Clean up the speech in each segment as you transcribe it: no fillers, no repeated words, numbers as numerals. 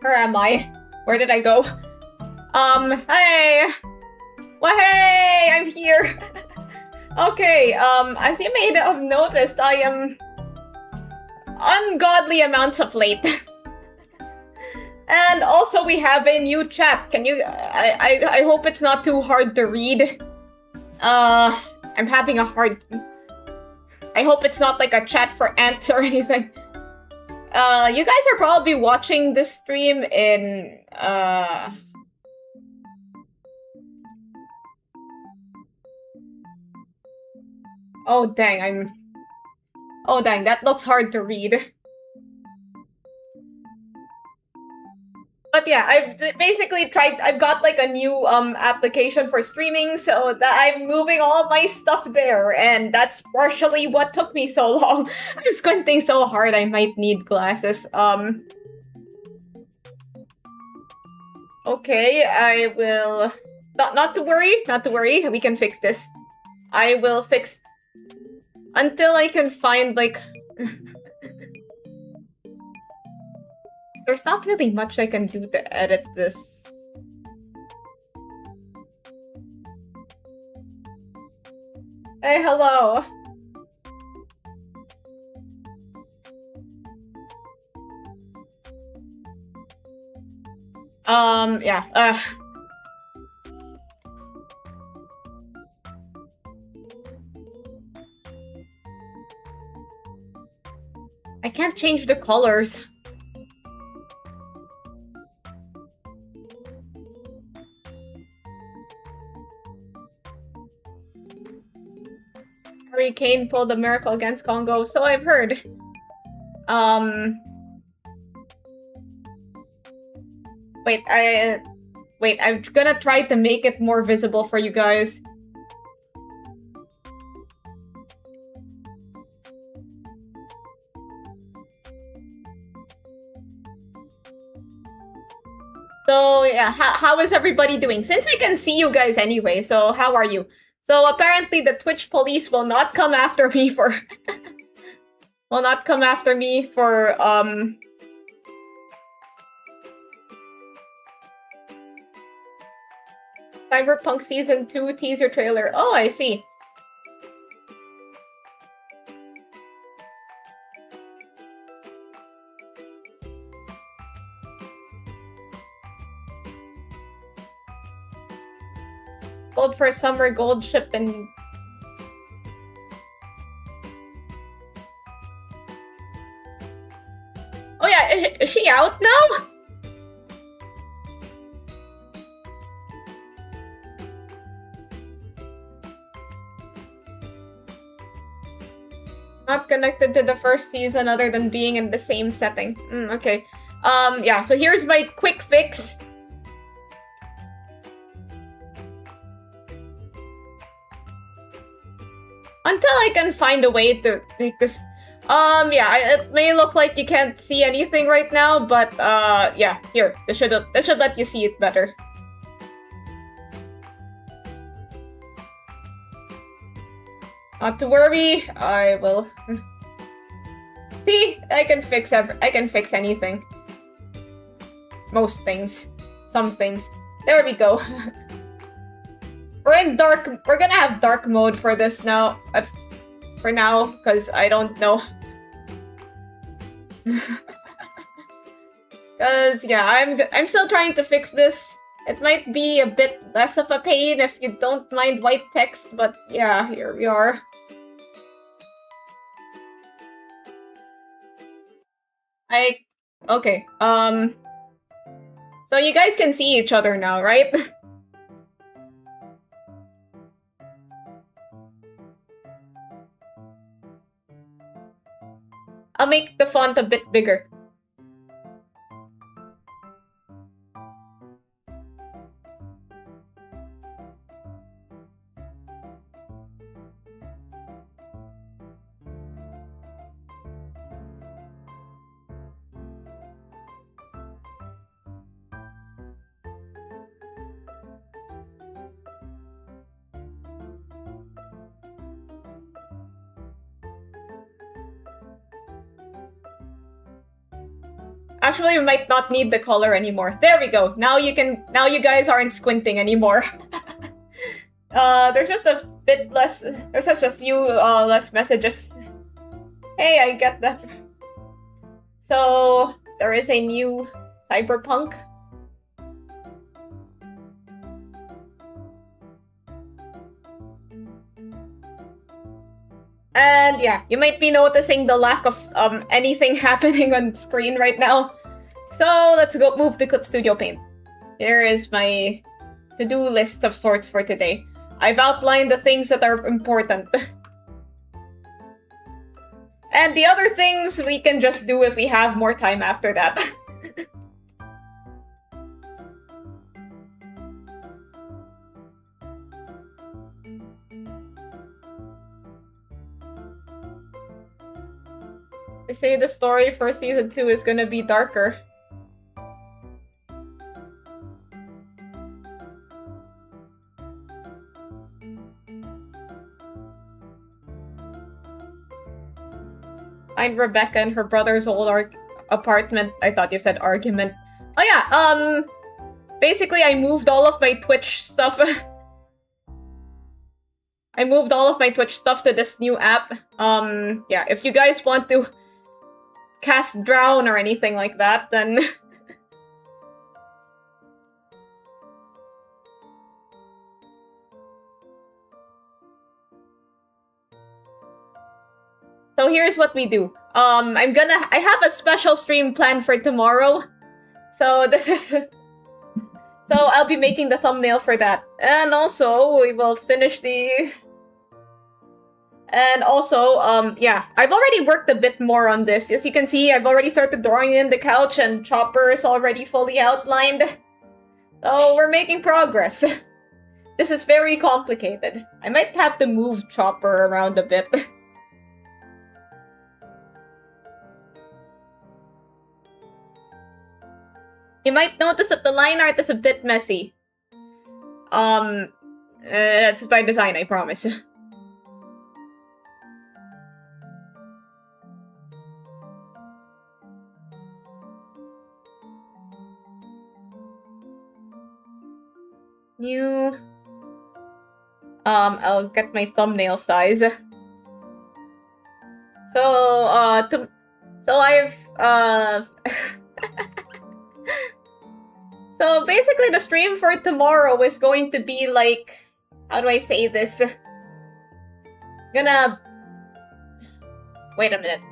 Where am I? Where did I go? Hey! Well, hey! I'm here! Okay, as you may have noticed, I am ungodly amounts of late. And also we have a new chat. Can you... I hope it's not too hard to read. I'm having a hard... I hope it's not like a chat for ants or anything. You guys are probably watching this stream in, Oh, dang, Oh, dang, that looks hard to read. But yeah, I've basically tried... I've got, like, a new, application for streaming, so that I'm moving all my stuff there, and that's partially what took me so long. I'm squinting so hard I might need glasses. Okay, I will... Not to worry, we can fix this. I will fix... Until I can find, like... There's not really much I can do to edit this. Hey, hello! Yeah, I can't change the colors. Harry Kane pulled a miracle against Congo, so I've heard. Wait, I'm gonna try to make it more visible for you guys. So yeah, how is everybody doing? Since I can see you guys anyway, so how are you? So apparently the Twitch police will not come after me for... will not come after me for, Cyberpunk Season 2 teaser trailer. Oh, I see. Gold for summer, gold ship, and... Oh yeah, is she out now? Not connected to the first season other than being in the same setting. Okay. Yeah, so here's my quick fix. Until I can find a way to make this... yeah, it may look like you can't see anything right now, but, yeah, here. This should let you see it better. Not to worry, I will... See? I can fix anything. Most things. Some things. There we go. We're in dark... We're gonna have dark mode for this now. For now, because I don't know. Because, yeah, I'm still trying to fix this. It might be a bit less of a pain if you don't mind white text, but yeah, here we are. Okay, so you guys can see each other now, right? I'll make the font a bit bigger. Actually, we might not need the color anymore. There we go. Now you guys aren't squinting anymore. There's just a bit less, there's such a few less messages. Hey, I get that. So, there is a new cyberpunk. And yeah, you might be noticing the lack of anything happening on screen right now. So let's go move the Clip Studio Paint. Here is my to-do list of sorts for today. I've outlined the things that are important. And the other things we can just do if we have more time after that. They say the story for season 2 is gonna be darker. Find Rebecca in her brother's old apartment. I thought you said argument. Oh yeah, basically I moved all of my Twitch stuff. I moved all of my Twitch stuff to this new app. Yeah, if you guys want to cast Drown or anything like that, then... So here's what we do. I have a special stream planned for tomorrow. So this is... So I'll be making the thumbnail for that. And also, we will finish the... And also, yeah, I've already worked a bit more on this. As you can see, I've already started drawing in the couch and Chopper is already fully outlined. So we're making progress. This is very complicated. I might have to move Chopper around a bit. You might notice that the line art is a bit messy. That's by design, I promise. New... I'll get my thumbnail size. So, I've, So basically the stream for tomorrow is going to be like... How do I say this? Gonna... Wait a minute.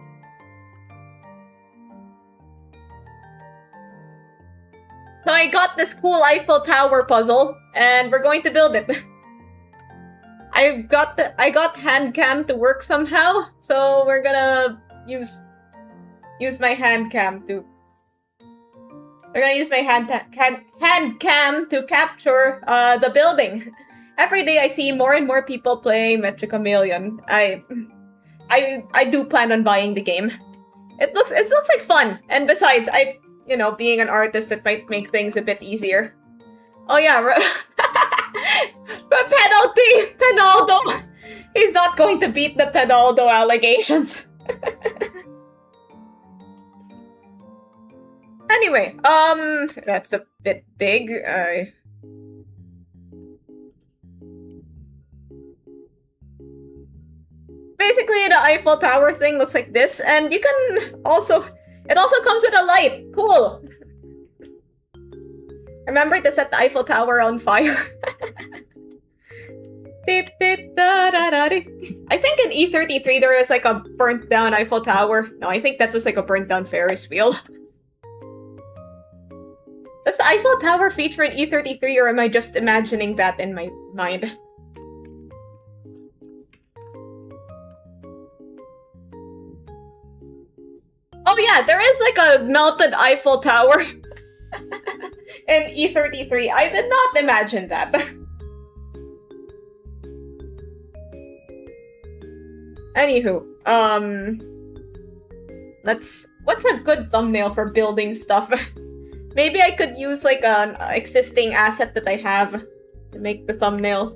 So I got this cool Eiffel Tower puzzle, and we're going to build it. I got hand cam to work somehow, so we're gonna use my hand cam to... We're gonna use my hand cam to capture the building. Every day I see more and more people play Metric Chameleon. I do plan on buying the game. It looks like fun, and besides, you know, being an artist, it might make things a bit easier. Oh yeah, penalty! Penaldo! He's not going to beat the Penaldo allegations. Anyway, that's a bit big. Basically, the Eiffel Tower thing looks like this, and you can also... It also comes with a light. Cool. Remember to set the Eiffel Tower on fire. I think in E33 there is like a burnt down Eiffel Tower. No, I think that was like a burnt down Ferris wheel. Does the Eiffel Tower feature in E33, or am I just imagining that in my mind? Oh yeah, there is like a melted Eiffel Tower in E33. I did not imagine that. Anywho, what's a good thumbnail for building stuff? Maybe I could use like an existing asset that I have to make the thumbnail.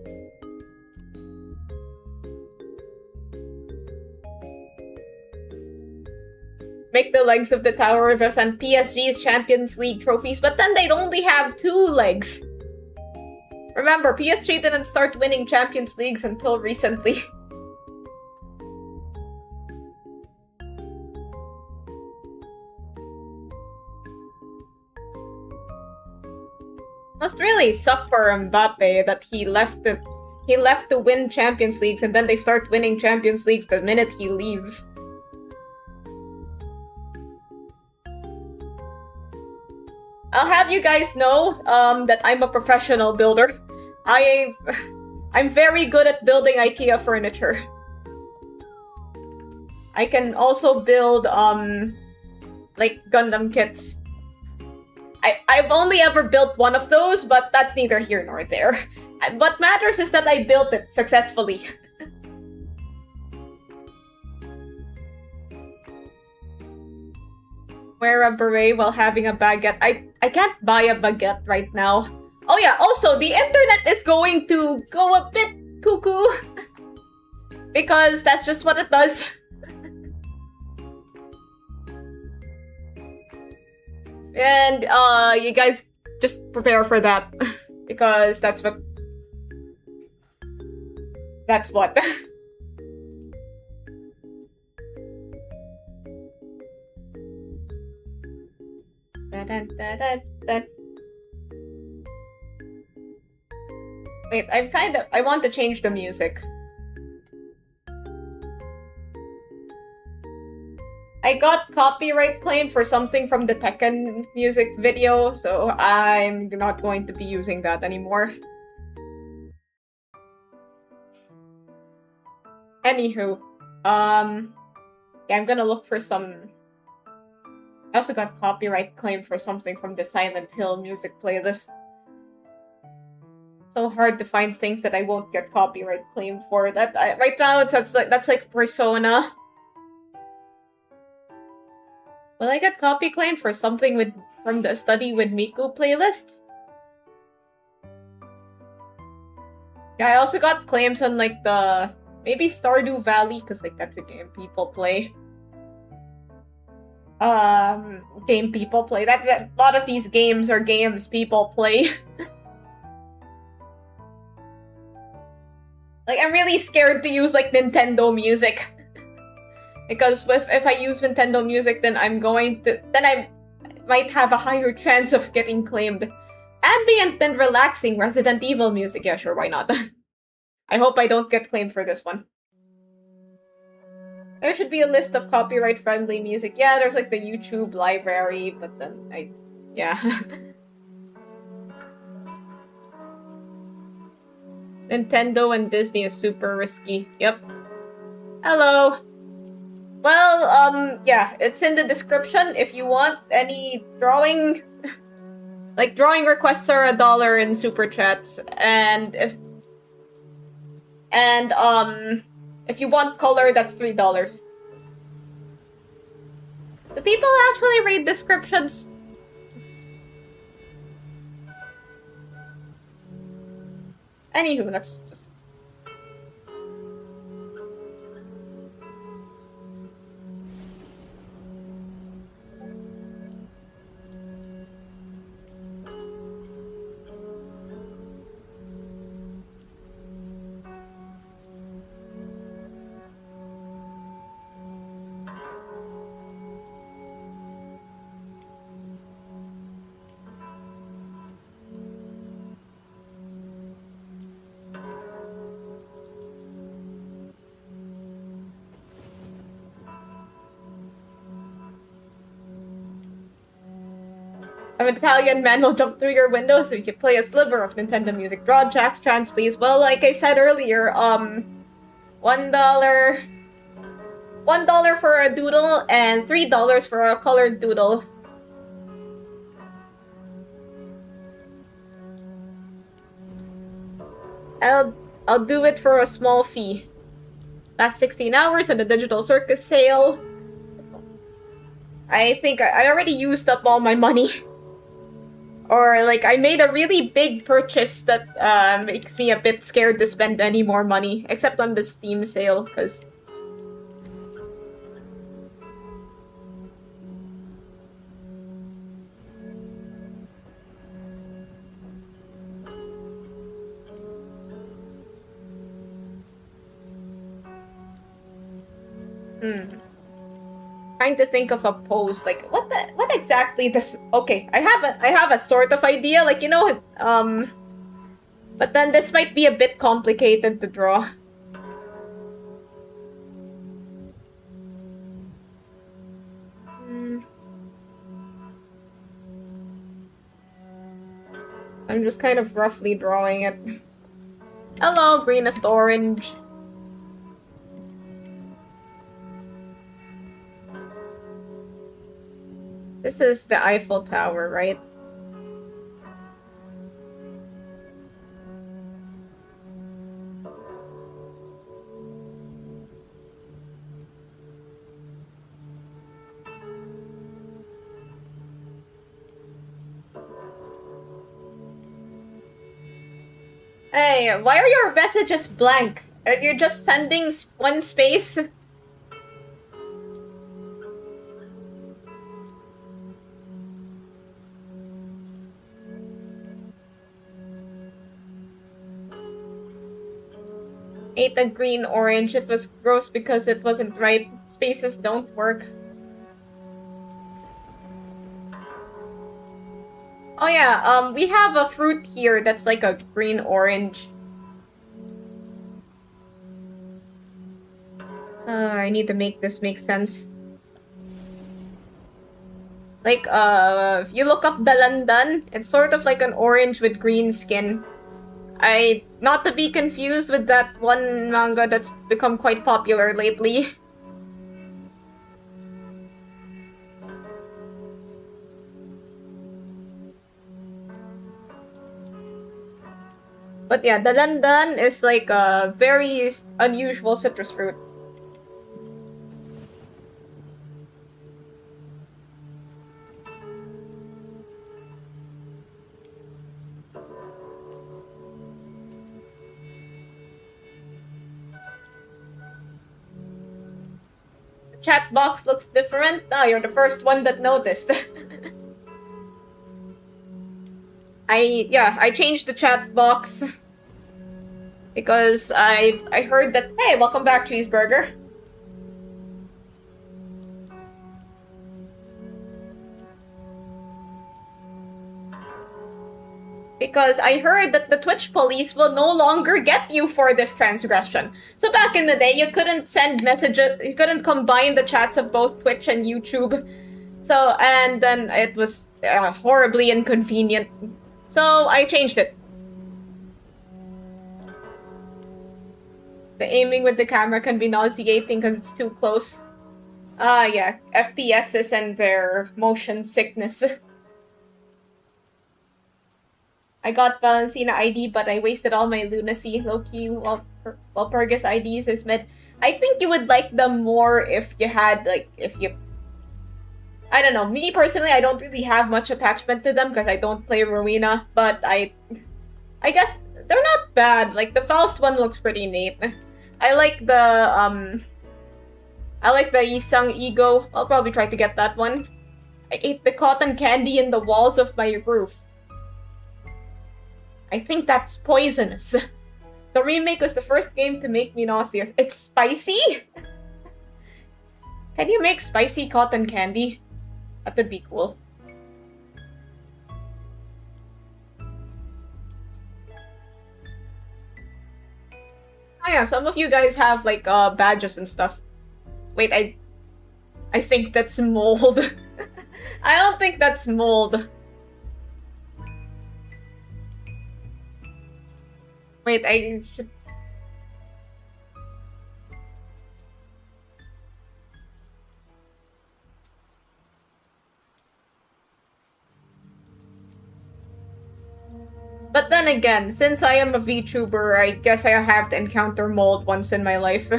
make the legs of the tower represent PSG's Champions League trophies, but then they'd only have 2 legs. Remember, PSG didn't start winning Champions Leagues until recently. Must really suck for Mbappe that he left to win Champions Leagues and then they start winning Champions Leagues the minute he leaves. I'll have you guys know that I'm a professional builder. I'm very good at building IKEA furniture. I can also build like Gundam kits. I've only ever built one of those, but that's neither here nor there. What matters is that I built it successfully. Wear a beret while having a baguette. I can't buy a baguette right now. Oh yeah, also, the internet is going to go a bit cuckoo. Because that's just what it does. And, you guys just prepare for that. Because that's what... That's what. Wait, I want to change the music. I got copyright claim for something from the Tekken music video, so I'm not going to be using that anymore. Anywho, yeah, I'm gonna look for some... I also got copyright claim for something from the Silent Hill music playlist. So hard to find things that I won't get copyright claim for. Right now that's like Persona. Will I get copy claim for something from the Study with Miku playlist? Yeah, I also got claims on like the maybe Stardew Valley, because like that's a game people play. Game people play. That a lot of these games are games people play. Like, I'm really scared to use like Nintendo music. Because if I use Nintendo music, then I might have a higher chance of getting claimed. Ambient and relaxing Resident Evil music. Yeah, sure, why not? I hope I don't get claimed for this one. There should be a list of copyright-friendly music. Yeah, there's like the YouTube library, but then yeah. Nintendo and Disney is super risky. Yep. Hello. Well, yeah, it's in the description if you want any drawing... like, drawing requests are $1 in super chats, and if you want color, that's $3. Do people actually read descriptions? Anywho, that's just... An Italian man will jump through your window so you can play a sliver of Nintendo music. Draw Jack's trans, please. Well, like I said earlier, $1 for a doodle and $3 for a colored doodle. I'll do it for a small fee. Last 16 hours at the Digital Circus sale. I think I already used up all my money. Or, like, I made a really big purchase that makes me a bit scared to spend any more money. Except on the Steam sale, because... Trying to think of a pose, like what exactly does... Okay, I have a sort of idea, like, you know, but then this might be a bit complicated to draw. I'm just kind of roughly drawing it. Hello, greenest orange. This is the Eiffel Tower, right? Hey, why are your messages blank? You're just sending one space? Ate a green orange. It was gross because it wasn't ripe. Spaces don't work. Oh yeah, we have a fruit here that's like a green orange. I need to make this make sense. Like, if you look up dalandan, it's sort of like an orange with green skin. Not to be confused with that one manga that's become quite popular lately. But yeah, dalandan is like a very unusual citrus fruit. The chat box looks different. Ah, you're the first one that noticed. I changed the chat box because I heard that, hey, welcome back, Cheeseburger. Because I heard that the Twitch police will no longer get you for this transgression. So back in the day, you couldn't send messages, you couldn't combine the chats of both Twitch and YouTube. So, and then it was horribly inconvenient. So I changed it. The aiming with the camera can be nauseating because it's too close. Yeah, FPSs and their motion sickness. I got Valencina ID, but I wasted all my lunacy. Low-key, while Pergus IDs is mid. I think you would like them more if you had, like, I don't know. Me, personally, I don't really have much attachment to them because I don't play Rowena, but I guess they're not bad. Like, the Faust one looks pretty neat. I like the Isang Ego. I'll probably try to get that one. I ate the cotton candy in the walls of my roof. I think that's poisonous. The remake was the first game to make me nauseous. It's spicy? Can you make spicy cotton candy? That would be cool. Oh yeah, some of you guys have like badges and stuff. Wait, I think that's mold. I don't think that's mold. Wait, I should... But then again, since I am a VTuber, I guess I have to encounter mold once in my life.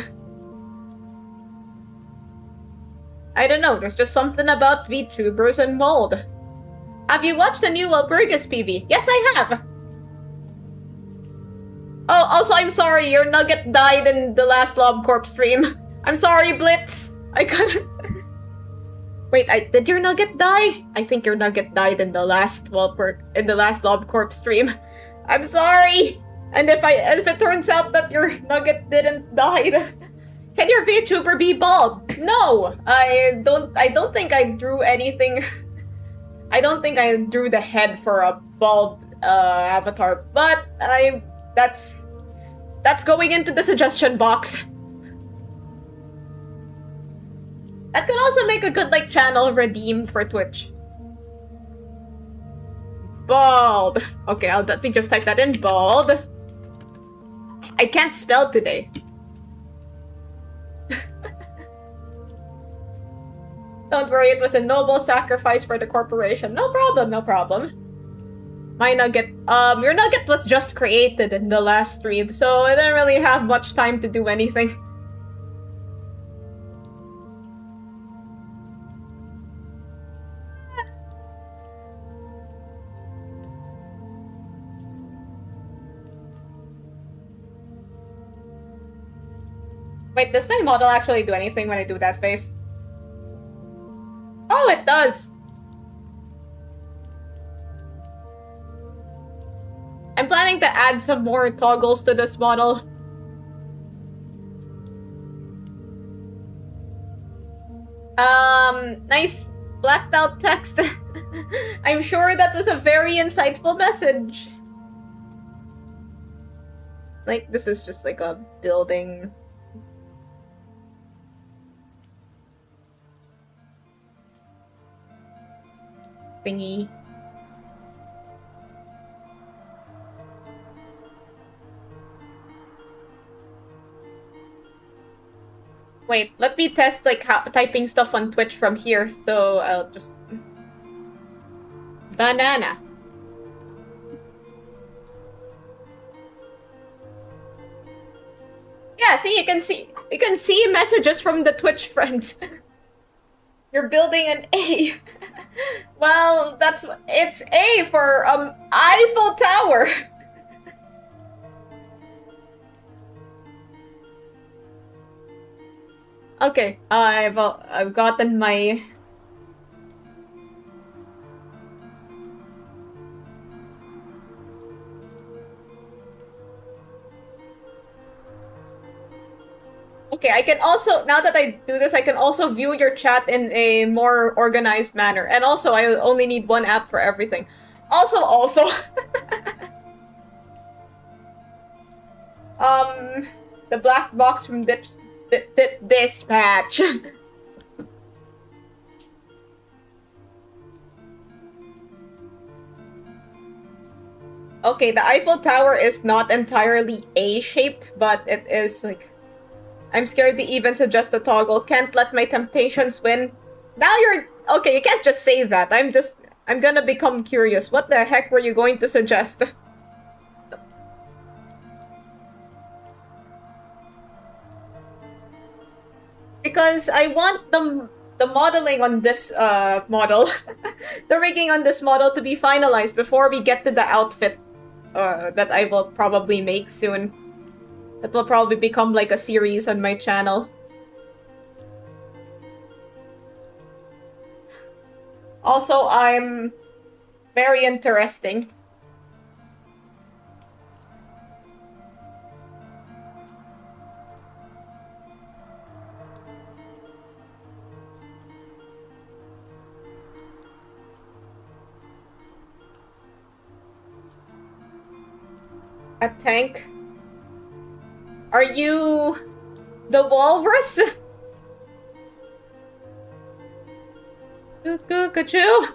I don't know, there's just something about VTubers and mold. Have you watched the new Walpurgis PV? Yes, I have! Oh, also, I'm sorry, your nugget died in the last LobCorp stream. I'm sorry, Blitz! I couldn't... Wait, did your nugget die? I think your nugget died in the last LobCorp stream. I'm sorry! And if it turns out that your nugget didn't die, Can your VTuber be bald? No! I don't think I drew anything. I don't think I drew the head for a bald avatar, but that's going into the suggestion box. That could also make a good like channel redeem for Twitch. Bald. Okay, let me just type that in. Bald. I can't spell today. Don't worry, it was a noble sacrifice for the corporation. No problem, no problem. My nugget, your nugget was just created in the last stream, so I didn't really have much time to do anything. Wait, does my model actually do anything when I do that face? Oh, it does! I'm planning to add some more toggles to this model. Nice blacked out text. I'm sure that was a very insightful message. Like, this is just like a building. Thingy. Wait, let me test like how typing stuff on Twitch from here. So I'll just banana. Yeah, see, you can see messages from the Twitch friends. You're building an A. Well, it's A for Eiffel Tower. Okay, I've gotten my. Okay, I can also, now that I do this, I can also view your chat in a more organized manner. And also, I only need one app for everything. Also. The black box from Dispatch. Okay, the Eiffel Tower is not entirely A-shaped, but it is like... I'm scared to even suggest a toggle. Can't let my temptations win. Now you're... Okay, you can't just say that. I'm gonna become curious. What the heck were you going to suggest? Because I want the modeling on this model, the rigging on this model to be finalized before we get to the outfit that I will probably make soon. That will probably become like a series on my channel. Also, I'm very interesting. A tank? Are you the walrus? Cuckoo.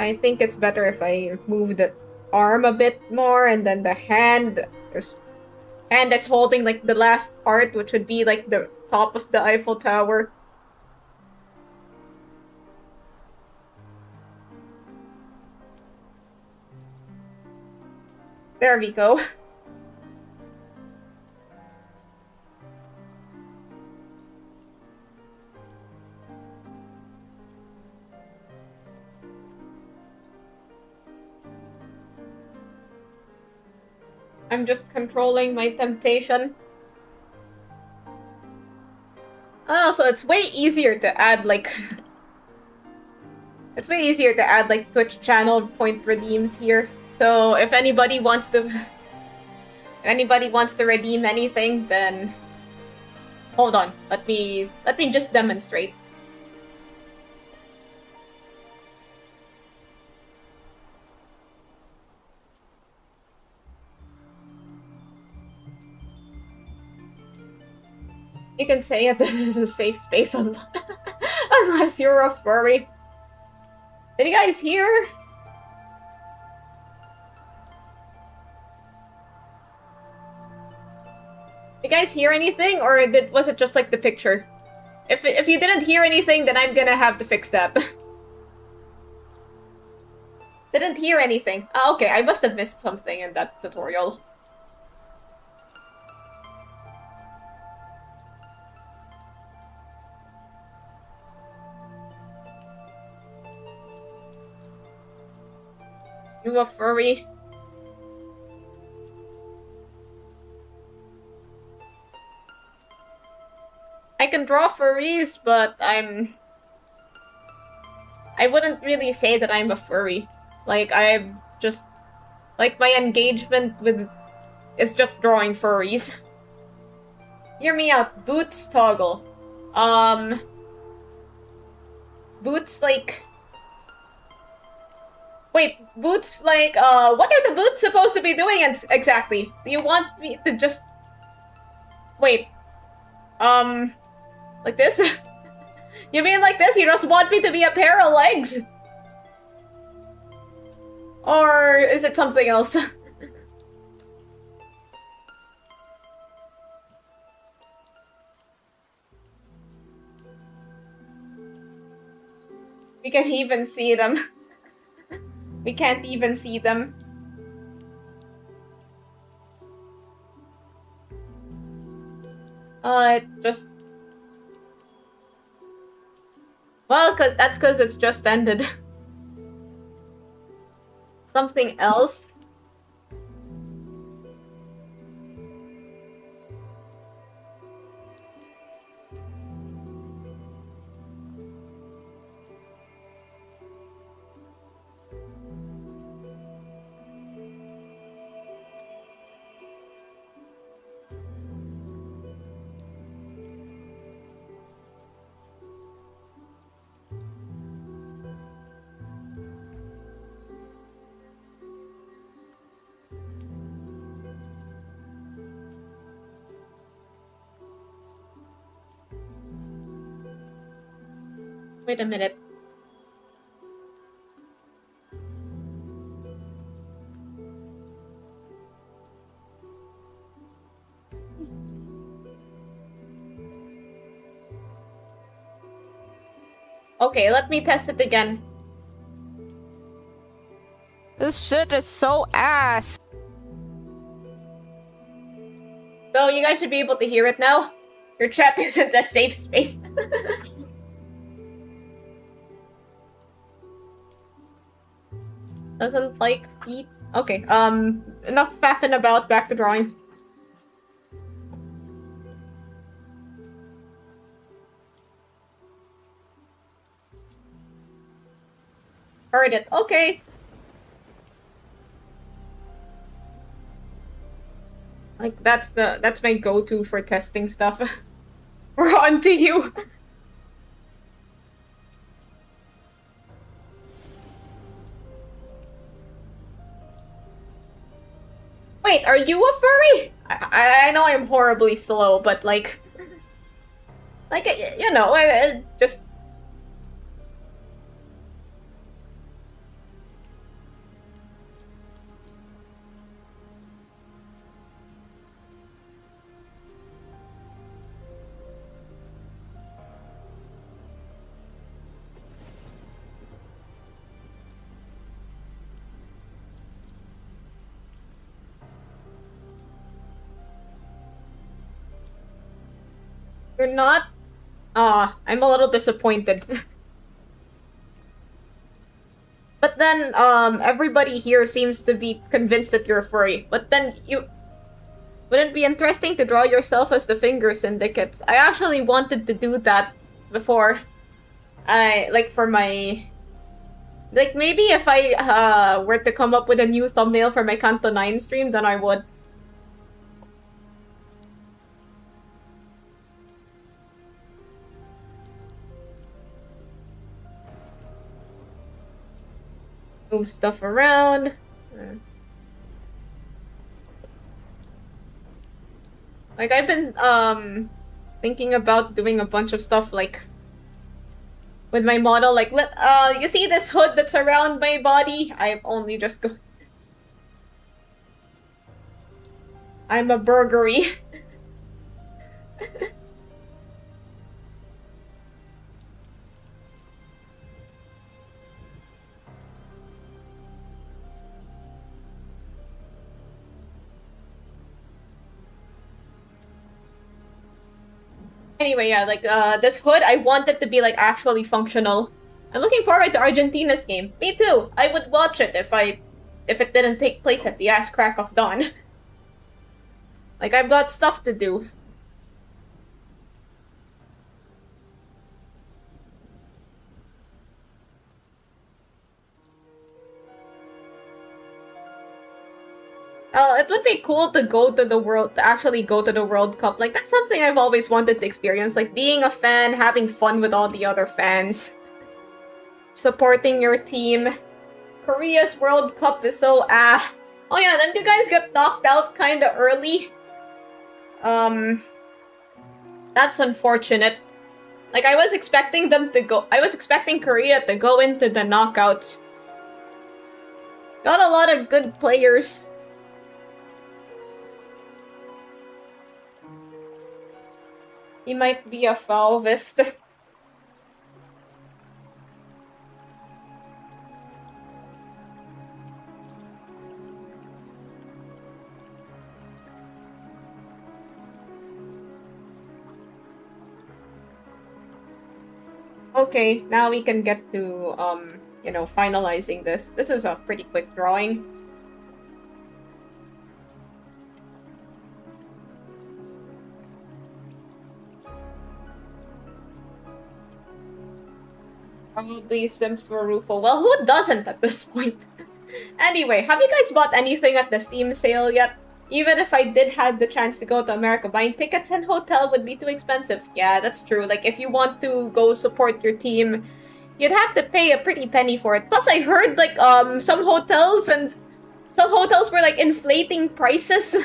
I think it's better if I move the arm a bit more, and then the hand is holding like the last part, which would be like the top of the Eiffel Tower. There we go. I'm just controlling my temptation. Oh, so it's way easier to add, like... It's way easier to add, like, Twitch channel point redeems here. So, if anybody wants to... If anybody wants to redeem anything, then... Hold on. Let me just demonstrate. You can say it, this is a safe space unless you're a furry. Did you guys hear? Did you guys hear anything, or was it just like the picture? If you didn't hear anything, then I'm gonna have to fix that. Didn't hear anything. Oh, okay, I must have missed something in that tutorial. You a furry? I can draw furries, but I wouldn't really say that I'm a furry. Like, I'm just... Like, my engagement with... is just drawing furries. Hear me out. Boots toggle. Boots, like... Wait, boots, like, what are the boots supposed to be doing exactly? Do you want me to just... Wait. Like this? You mean like this? You just want me to be a pair of legs? Or is it something else? We can even see them. We can't even see them. Just... Well, that's because it's just ended. Something else? Wait a minute. Okay, let me test it again. This shit is so ass. So you guys should be able to hear it now. Your chat isn't a safe space. Doesn't like feet. Okay, enough faffing about, back to drawing. Heard it. Okay. Like, that's my go-to for testing stuff. We're on to you. Wait, are you a furry? I know I'm horribly slow, but like, you know, just... You're not? I'm a little disappointed. But then, everybody here seems to be convinced that you're a furry. But then Wouldn't it be interesting to draw yourself as the finger syndicates? I actually wanted to do that before. For my... Like, maybe if I were to come up with a new thumbnail for my Kanto 9 stream, then I would. Move stuff around. Like, I've been, thinking about doing a bunch of stuff, like, with my model. Like, you see this hood that's around my body? I've only just go... I'm a burgery. Anyway, yeah, like, this hood, I want it to be, like, actually functional. I'm looking forward to Argentina's game. Me too! I would watch it if it didn't take place at the ass crack of dawn. Like, I've got stuff to do. It would be cool to actually go to the World Cup. Like, that's something I've always wanted to experience. Like, being a fan, having fun with all the other fans. Supporting your team. Korea's World Cup is so Oh yeah, then you guys get knocked out kinda early. That's unfortunate. Like, I was expecting Korea to go into the knockouts. Got a lot of good players. He might be a Fauvist. Okay, now we can get to, finalizing this. This is a pretty quick drawing. Probably Sims for Rufo. Well, who doesn't at this point? Anyway, have you guys bought anything at the Steam sale yet? Even if I did have the chance to go to America, buying tickets and hotel would be too expensive. Yeah, that's true. Like, if you want to go support your team, you'd have to pay a pretty penny for it. Plus, I heard, like, some hotels were, like, inflating prices.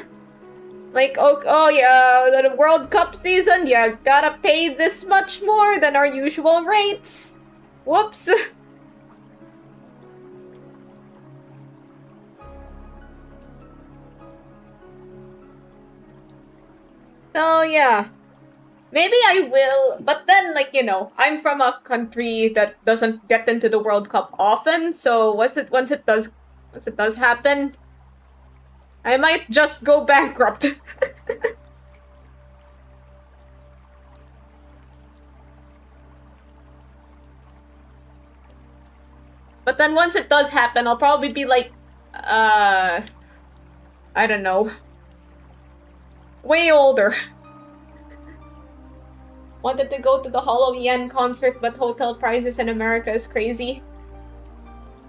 Like, oh yeah, the World Cup season, you gotta pay this much more than our usual rates. Whoops. So, yeah. Maybe I will, but then, like, I'm from a country that doesn't get into the World Cup often, so once it does happen, I might just go bankrupt. But then once it does happen, I'll probably be like, I don't know. Way older. Wanted to go to the Halloween concert, but hotel prices in America is crazy.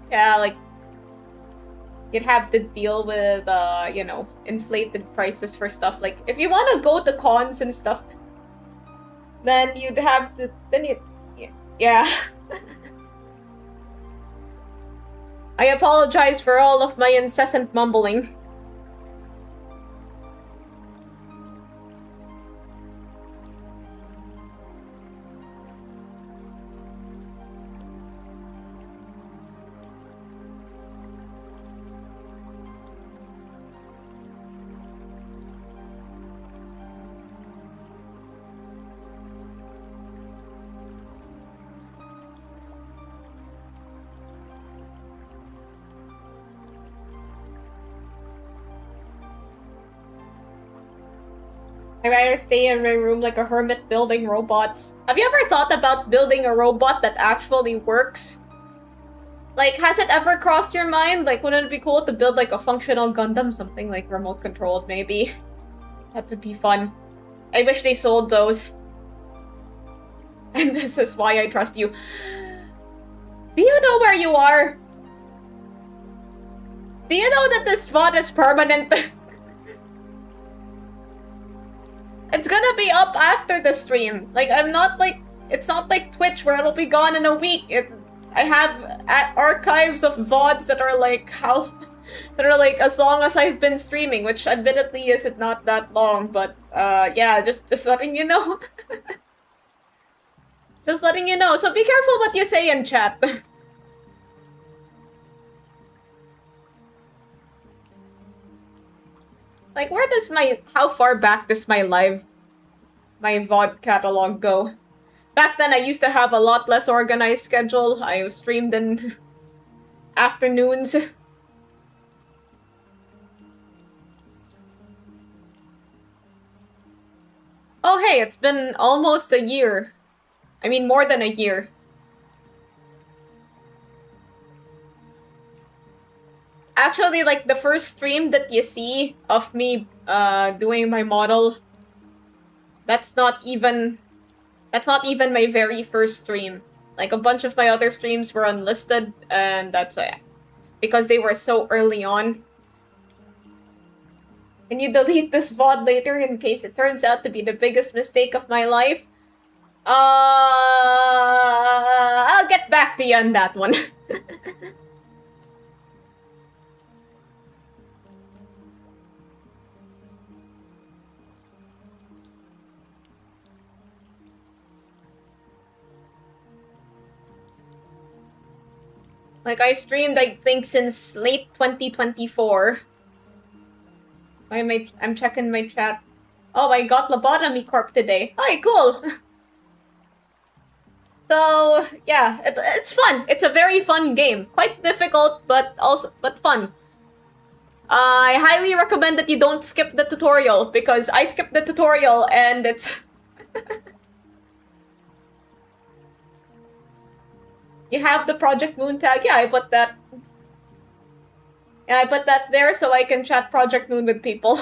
Yeah, like, you'd have to deal with, inflated prices for stuff. Like, if you want to go to cons and stuff, then you'd have to, yeah. I apologize for all of my incessant mumbling. I'd rather stay in my room like a hermit building robots. Have you ever thought about building a robot that actually works? Like, has it ever crossed your mind? Like, wouldn't it be cool to build like a functional Gundam? Something like remote controlled, maybe? That would be fun. I wish they sold those. And this is why I trust you. Do you know where you are? Do you know that this VOD is permanent? It's gonna be up after the stream. Like, I'm not like... It's not like Twitch where it'll be gone in a week. I have archives of VODs that are like that are like as long as I've been streaming, which admittedly isn't not that long, but yeah, just letting you know. Just letting you know. So be careful what you say in chat. Like, where does how far back does my VOD catalog go? Back then, I used to have a lot less organized schedule. I streamed in afternoons. Oh, hey, it's been almost a year. I mean, more than a year. Actually, like, the first stream that you see of me doing my model, that's not even my very first stream. Like, a bunch of my other streams were unlisted, and that's it. Because they were so early on. Can you delete this VOD later in case it turns out to be the biggest mistake of my life? I'll get back to you on that one. Like, I streamed, I think, since late 2024. I'm checking my chat. Oh, I got Lobotomy Corp today. Hi, cool! So, yeah, it's fun. It's a very fun game. Quite difficult, but fun. I highly recommend that you don't skip the tutorial, because I skipped the tutorial, and it's... You have the Project Moon tag? Yeah, I put that. Yeah, I put that there so I can chat Project Moon with people.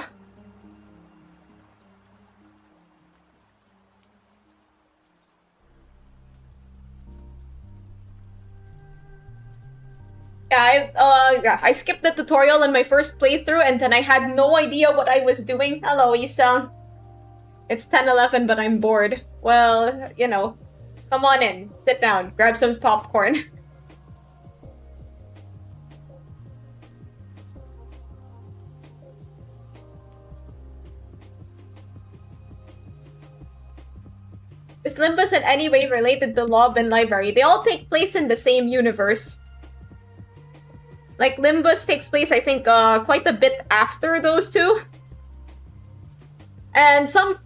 Yeah, I skipped the tutorial in my first playthrough, and then I had no idea what I was doing. Hello, Isa. It's 10:11, but I'm bored. Well, you know. Come on in. Sit down. Grab some popcorn. Is Limbus in any way related to Lob and Library? They all take place in the same universe. Like, Limbus takes place, I think, quite a bit after those two. And some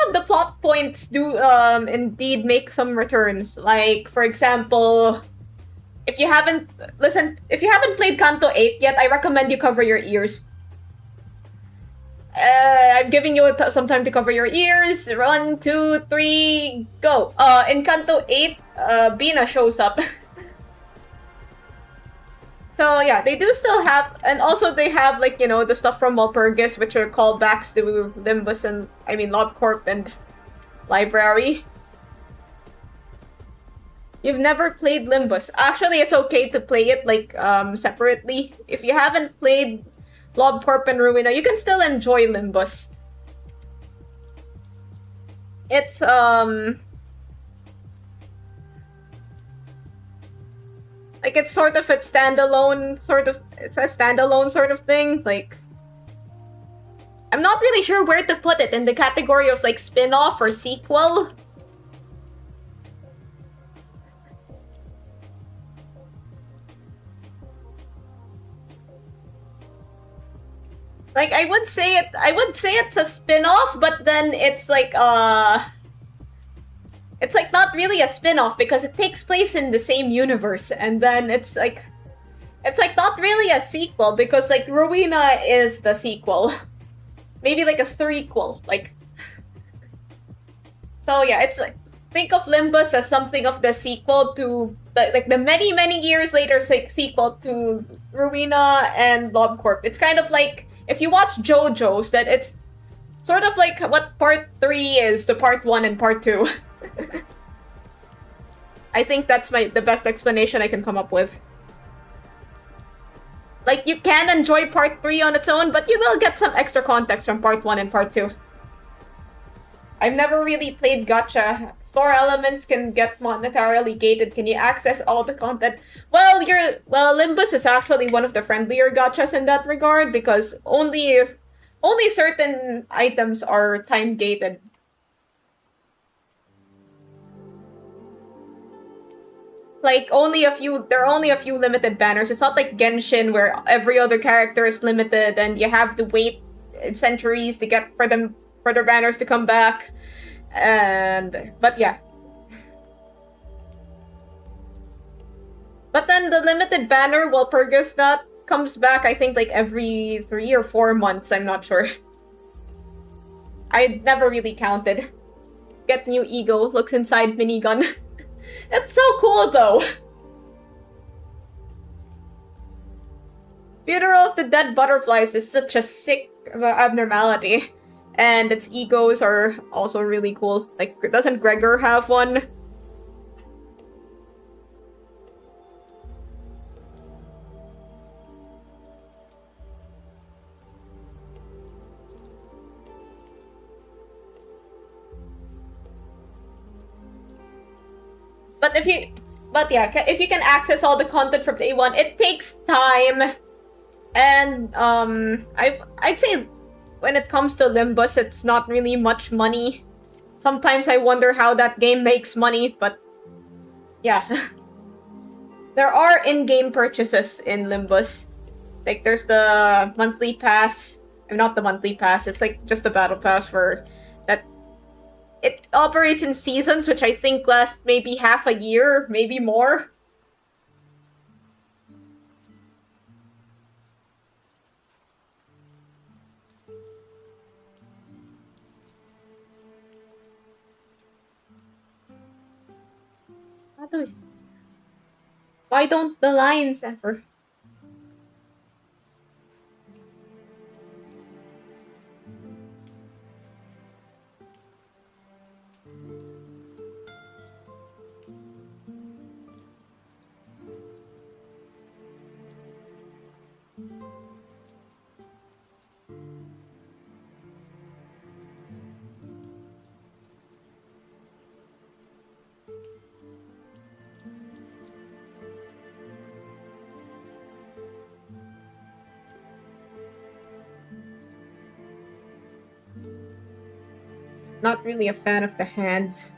of the plot points do indeed make some returns. Like, for example, if you haven't played Kanto 8 yet, I recommend you cover your ears. I'm giving you some time to cover your ears. 1, 2, 3, go. In Kanto 8, Bina shows up. So yeah, they do still have, and also they have, like, you know, the stuff from Walpurgis, which are callbacks to Limbus and, I mean, LobCorp and Library. You've never played Limbus. Actually, it's okay to play it, like, separately. If you haven't played LobCorp and Ruina, you can still enjoy Limbus. It's, like, it's sort of it's a standalone sort of thing. Like, I'm not really sure where to put it in the category of, like, spin-off or sequel. Like, I would say it's a spin-off, but then it's like, it's like not really a spin-off because it takes place in the same universe, and then it's like not really a sequel because, like, Rowena is the sequel. Maybe like a threequel, like. So yeah, it's like, think of Limbus as something of the sequel to like the many years later sequel to Rowena and LobCorp. It's kind of like if you watch JoJo's, that it's Sort of like what part 3 is to part 1 and part 2. I think that's the best explanation I can come up with. Like, you can enjoy part 3 on its own, but you will get some extra context from part 1 and part 2. I've never really played gacha. Store elements can get monetarily gated. Can you access all the content? Well, Limbus is actually one of the friendlier gachas in that regard, because only certain items are time gated. Like, there are only a few limited banners. It's not like Genshin where every other character is limited and you have to wait centuries to get for their banners to come back. But yeah. But then the limited banner, while Purgus that comes back, I think like every 3 or 4 months, I'm not sure. I never really counted. Get new ego, looks inside minigun. It's so cool though. Funeral of the Dead Butterflies is such a sick abnormality. And its egos are also really cool. Like, doesn't Gregor have one? But yeah, if you can access all the content from day one, it takes time. And I'd say when it comes to Limbus, it's not really much money. Sometimes I wonder how that game makes money, but yeah. There are in-game purchases in Limbus. Like, there's the monthly pass. Not the monthly pass, it's like just a battle pass for that. It operates in seasons, which I think last maybe half a year, maybe more. Why don't the lions ever? Not really a fan of the hands.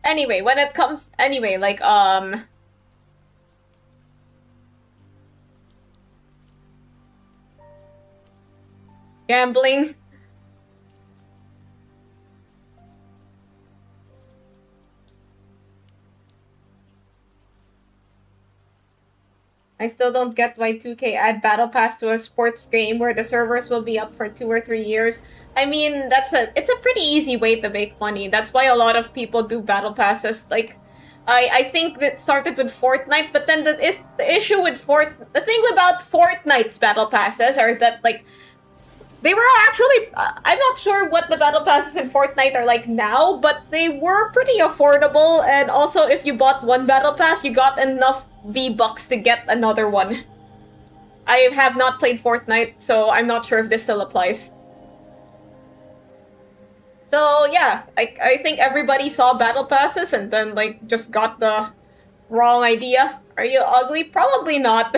Anyway, when it comes... Anyway, like, gambling. I still don't get why 2K add Battle Pass to a sports game where the servers will be up for 2 or 3 years. I mean, it's a pretty easy way to make money. That's why a lot of people do Battle Passes. Like, I think that started with Fortnite, but then the issue with the thing about Fortnite's Battle Passes are that, like, they were actually... I'm not sure what the Battle Passes in Fortnite are like now, but they were pretty affordable, and also if you bought one Battle Pass, you got enough V-Bucks to get another one. I have not played Fortnite, so I'm not sure if this still applies. So yeah, I think everybody saw Battle Passes and then, like, just got the wrong idea. Are you ugly? Probably not.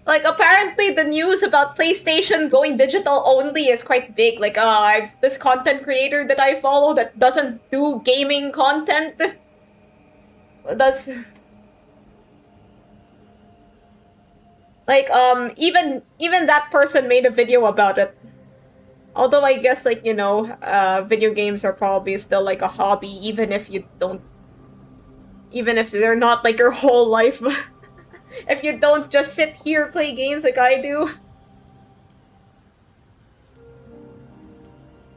Like, apparently the news about PlayStation going digital only is quite big. Like, I've this content creator that I follow that doesn't do gaming content. does like even that person made a video about it. Although I guess like, you know, video games are probably still like a hobby even if you don't, even if they're not like your whole life. If you don't just sit here play games like I do.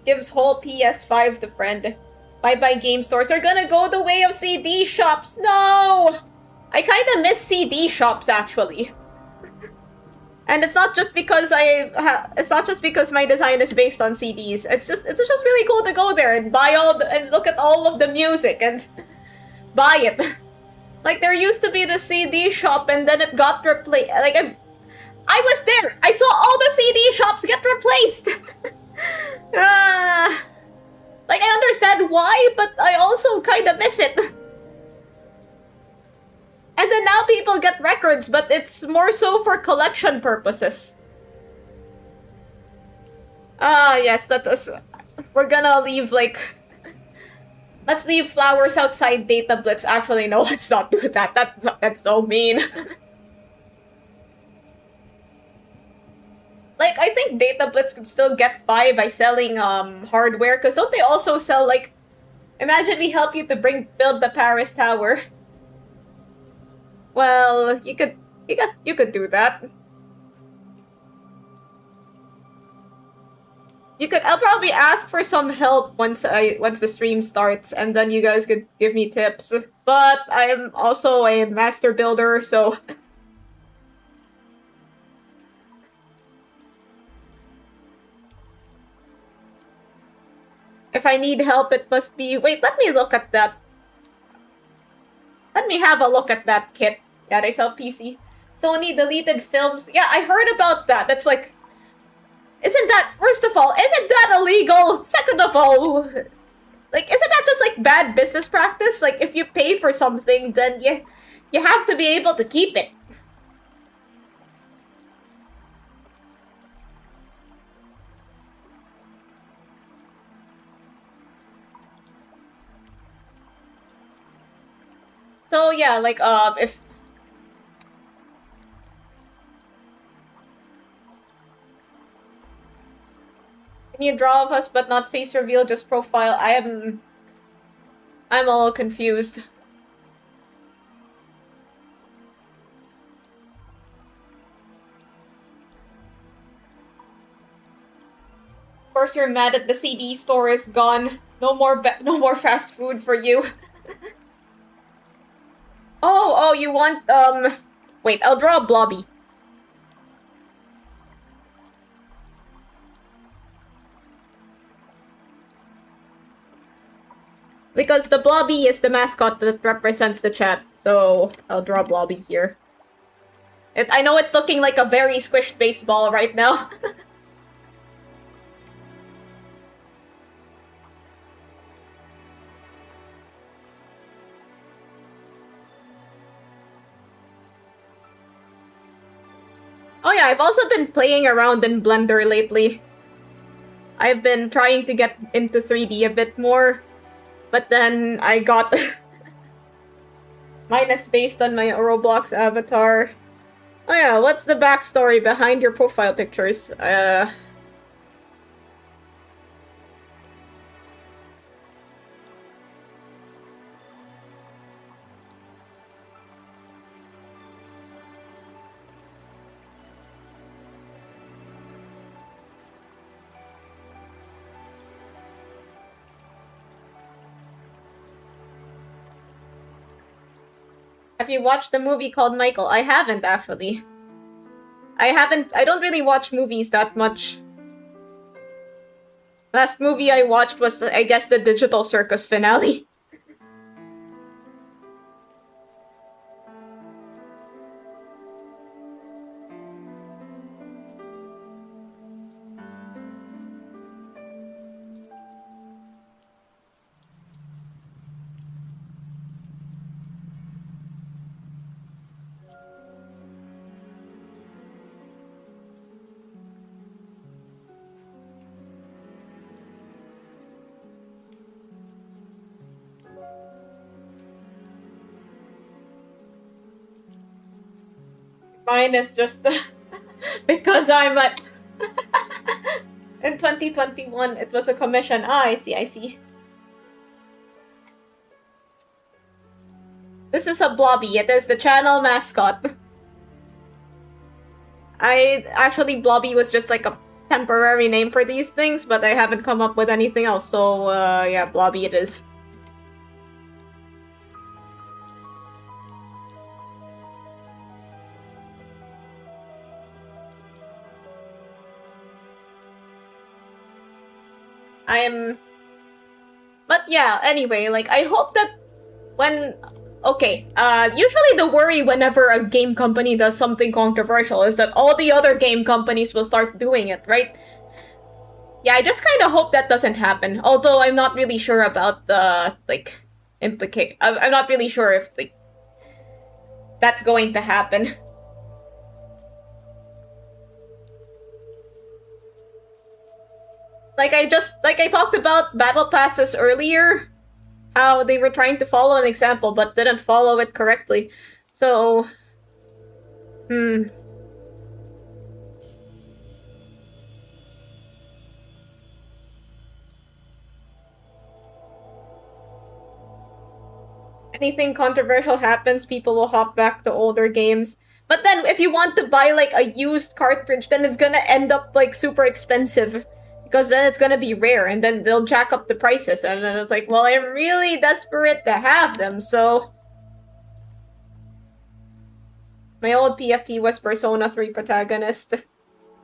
Gives whole PS5 to friend. Bye-bye game stores. They're gonna go the way of CD shops. No! I kinda miss CD shops, actually. And it's not just because it's not just because my design is based on CDs. It's just really cool to go there and buy and look at all of the music and buy it. Like, there used to be the CD shop and then it got replaced. Like, I was there! I saw all the CD shops get replaced! Like, I understand why, but I also kind of miss it. And then now people get records, but it's more so for collection purposes. Yes, that's... We're gonna leave, like... Let's leave flowers outside Data Blitz. Actually, no, let's not do that. That's so mean. Like, I think Data Blitz could still get by selling, hardware. Because don't they also sell, like... Imagine we help you to build the Paris Tower. Well, you could do that. I'll probably ask for some help once the stream starts, and then you guys could give me tips. But I am also a master builder, so... If I need help, it must be... Wait, let me look at that. Let me have a look at that kit. Yeah, they sell PC. Sony deleted films. Yeah, I heard about that. That's like... Isn't that... First of all, isn't that illegal? Second of all... Like, isn't that just, like, bad business practice? Like, if you pay for something, then you have to be able to keep it. So, yeah, like, if... Can you draw of us but not face reveal, just profile? I'm a little confused. Of course you're mad that the CD store is gone. No more fast food for you. Oh, you want, Wait, I'll draw a blobby. Because the blobby is the mascot that represents the chat, so I'll draw blobby here. I know it's looking like a very squished baseball right now. Oh yeah, I've also been playing around in Blender lately. I've been trying to get into 3D a bit more, but then I got... Mine is based on my Roblox avatar. Oh yeah, what's the backstory behind your profile pictures? Have you watched the movie called Michael? I haven't, actually. I don't really watch movies that much. Last movie I watched was, I guess, the Digital Circus finale. Mine is just because I'm at... In 2021, it was a commission. Ah, I see, I see. This is a blobby. It is the channel mascot. Actually, blobby was just like a temporary name for these things, but I haven't come up with anything else, so, yeah, blobby it is. But yeah, anyway, like, I hope that when... Okay, usually the worry whenever a game company does something controversial is that all the other game companies will start doing it, right? Yeah, I just kind of hope that doesn't happen. Although I'm not really sure about the, like, I'm not really sure if, like, that's going to happen. Like I talked about battle passes earlier, how they were trying to follow an example but didn't follow it correctly. So, anything controversial happens, people will hop back to older games. But then if you want to buy like a used cartridge, then it's gonna end up like super expensive. Because then it's gonna be rare, and then they'll jack up the prices. And then it's like, well, I'm really desperate to have them, so... My old PFP was Persona 3 protagonist.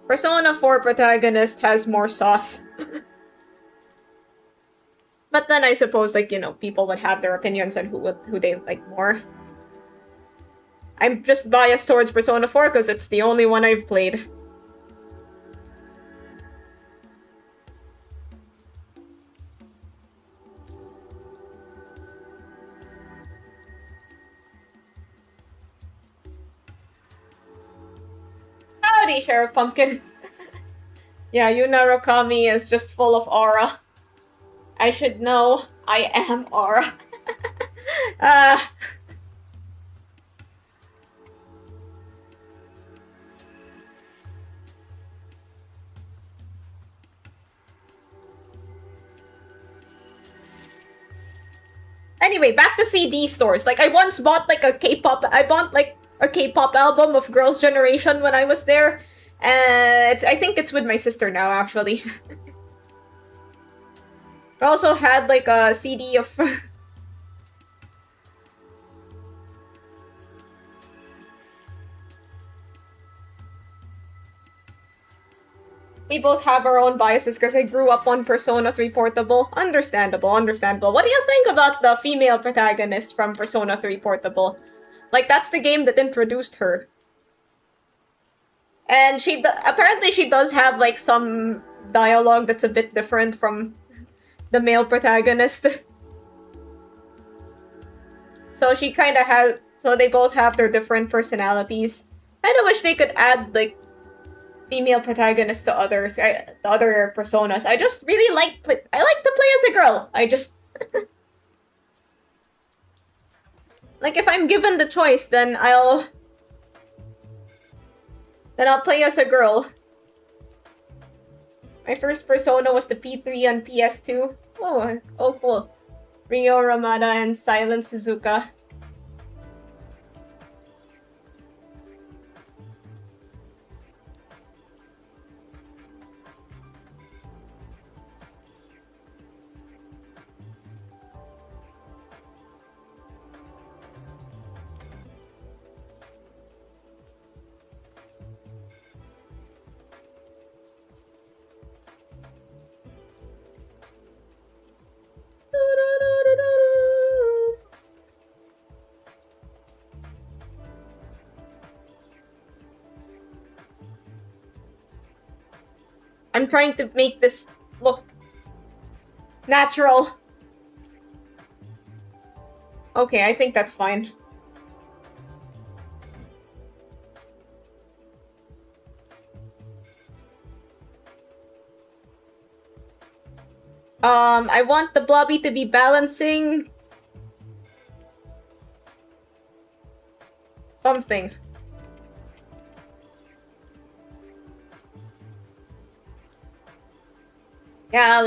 Persona 4 protagonist has more sauce. But then I suppose, like, you know, people would have their opinions on who they like more. I'm just biased towards Persona 4 because it's the only one I've played. Howdy, Sheriff Pumpkin. Yeah, Yuna Rokami is just full of aura. I should know. I am aura. Anyway, back to CD stores. Like, I once bought, like, a K-pop... I bought, like, a K-pop album of Girls' Generation when I was there. And I think it's with my sister now, actually. I also had, like, a CD of... We both have our own biases because I grew up on Persona 3 Portable. Understandable, understandable. What do you think about the female protagonist from Persona 3 Portable? Like, that's the game that introduced her. And apparently she does have, like, some dialogue that's a bit different from the male protagonist. So she kind of has... So they both have their different personalities. Kinda wish they could add, like, female protagonists to others, the other personas. I just really I like to play as a girl. I just... Like, if I'm given the choice, then I'll play as a girl. My first Persona was the P3 on PS2. Oh, cool. Ryo Ramada and Silent Suzuka. I'm trying to make this look natural. Okay, I think that's fine. I want the blobby to be balancing something. Yeah,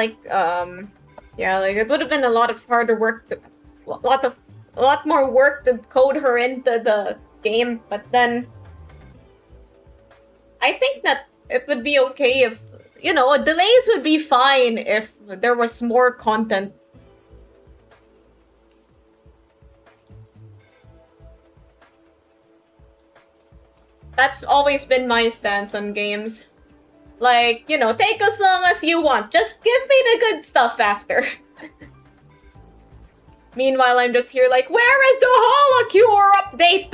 yeah, like it would have been a lot of harder work, a lot more work to code her into the game. But then I think that it would be okay if, you know, delays would be fine if there was more content. That's always been my stance on games. Like, you know, take as long as you want. Just give me the good stuff after. Meanwhile, I'm just here like, where is the Holocure update?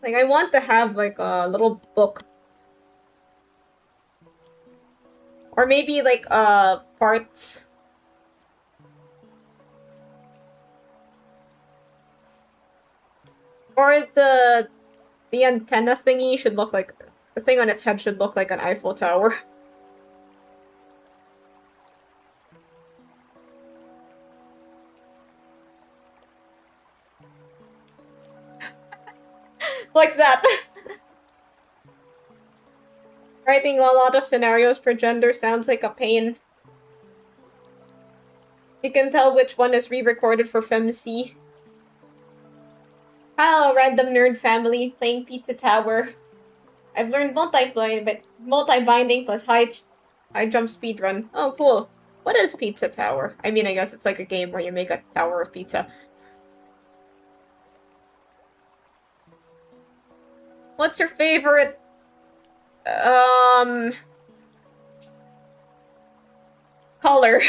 Like, I want to have, like, a little book. Or maybe, like, parts. Or the antenna thingy should look like... The thing on its head should look like an Eiffel Tower. Like that. Writing a lot of scenarios per gender sounds like a pain. You can tell which one is re-recorded for FemC. Hello, random nerd family, playing Pizza Tower. I've learned multi-binding plus high jump speedrun. Oh, cool. What is Pizza Tower? I mean, I guess it's like a game where you make a tower of pizza. What's your favorite... color?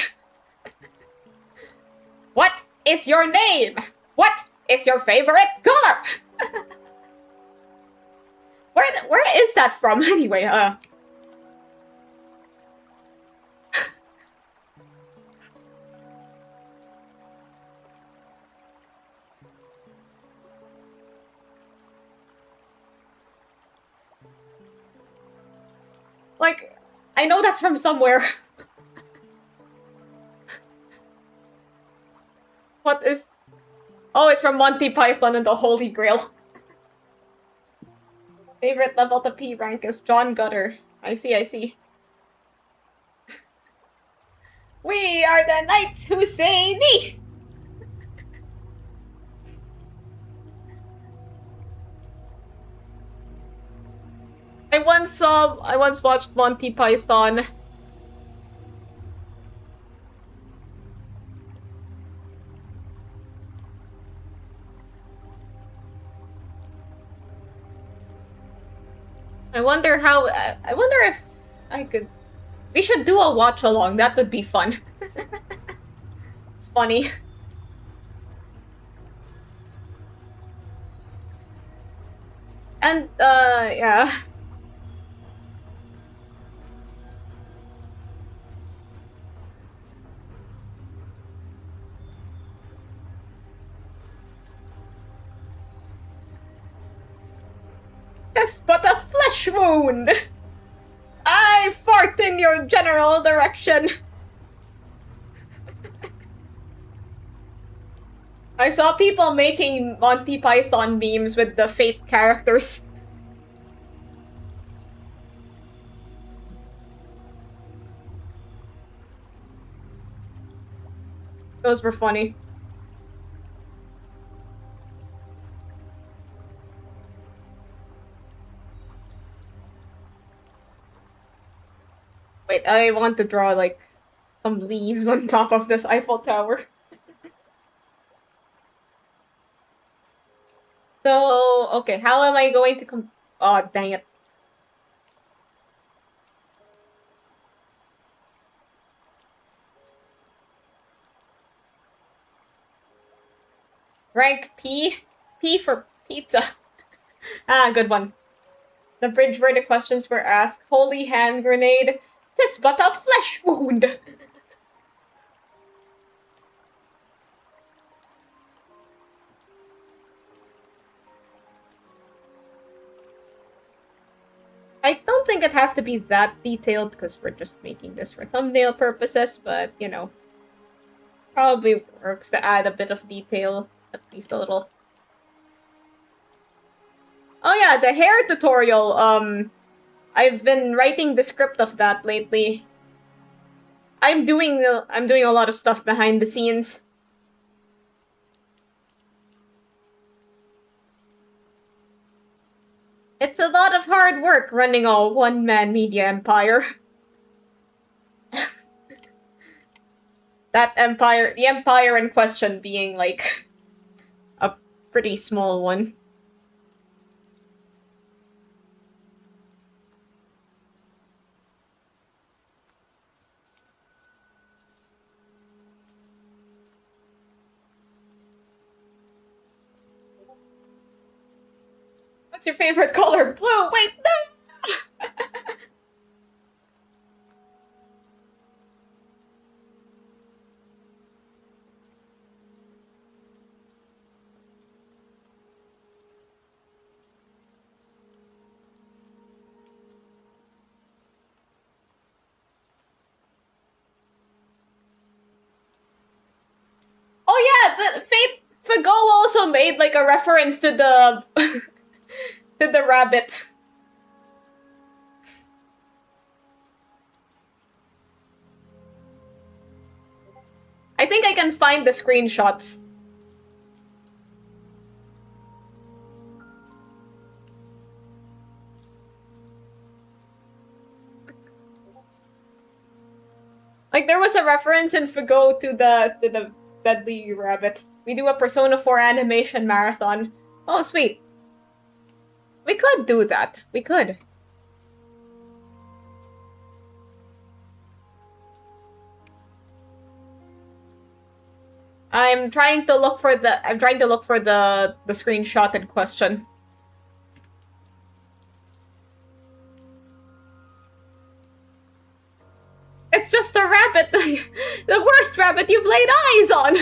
What is your name? What is your favorite color? Where is that from anyway? Like, I know that's from somewhere. What is... Oh, it's from Monty Python and the Holy Grail. Favorite level to P rank is John Gutter. I see. We are the Knights who say nee! I once watched Monty Python. I wonder if I could... We should do a watch along, that would be fun. It's funny. And, yeah. Yes, but a flesh wound! I fart in your general direction! I saw people making Monty Python memes with the Fate characters. Those were funny. Wait, I want to draw, like, some leaves on top of this Eiffel Tower. So, okay, how am I going to oh, dang it. Rank P? P for pizza. Ah, good one. The bridge where the questions were asked. Holy hand grenade. 'Tis but a flesh wound. I don't think it has to be that detailed because we're just making this for thumbnail purposes, but you know. probably works to add a bit of detail, at least a little. Oh yeah, the hair tutorial, I've been writing the script of that lately. I'm doing a lot of stuff behind the scenes. It's a lot of hard work running a one-man media empire. The empire in question being, like, a pretty small one. What's your favorite color? Blue! Wait, no! Oh yeah, the Faith Fago also made, like, a reference to the to the rabbit. I think I can find the screenshots. Like, there was a reference in Fago to the deadly rabbit. We do a Persona 4 animation marathon. Oh, sweet. We could do that. We could. I'm trying to look for the screenshot in question. It's just a rabbit, the worst rabbit you've laid eyes on.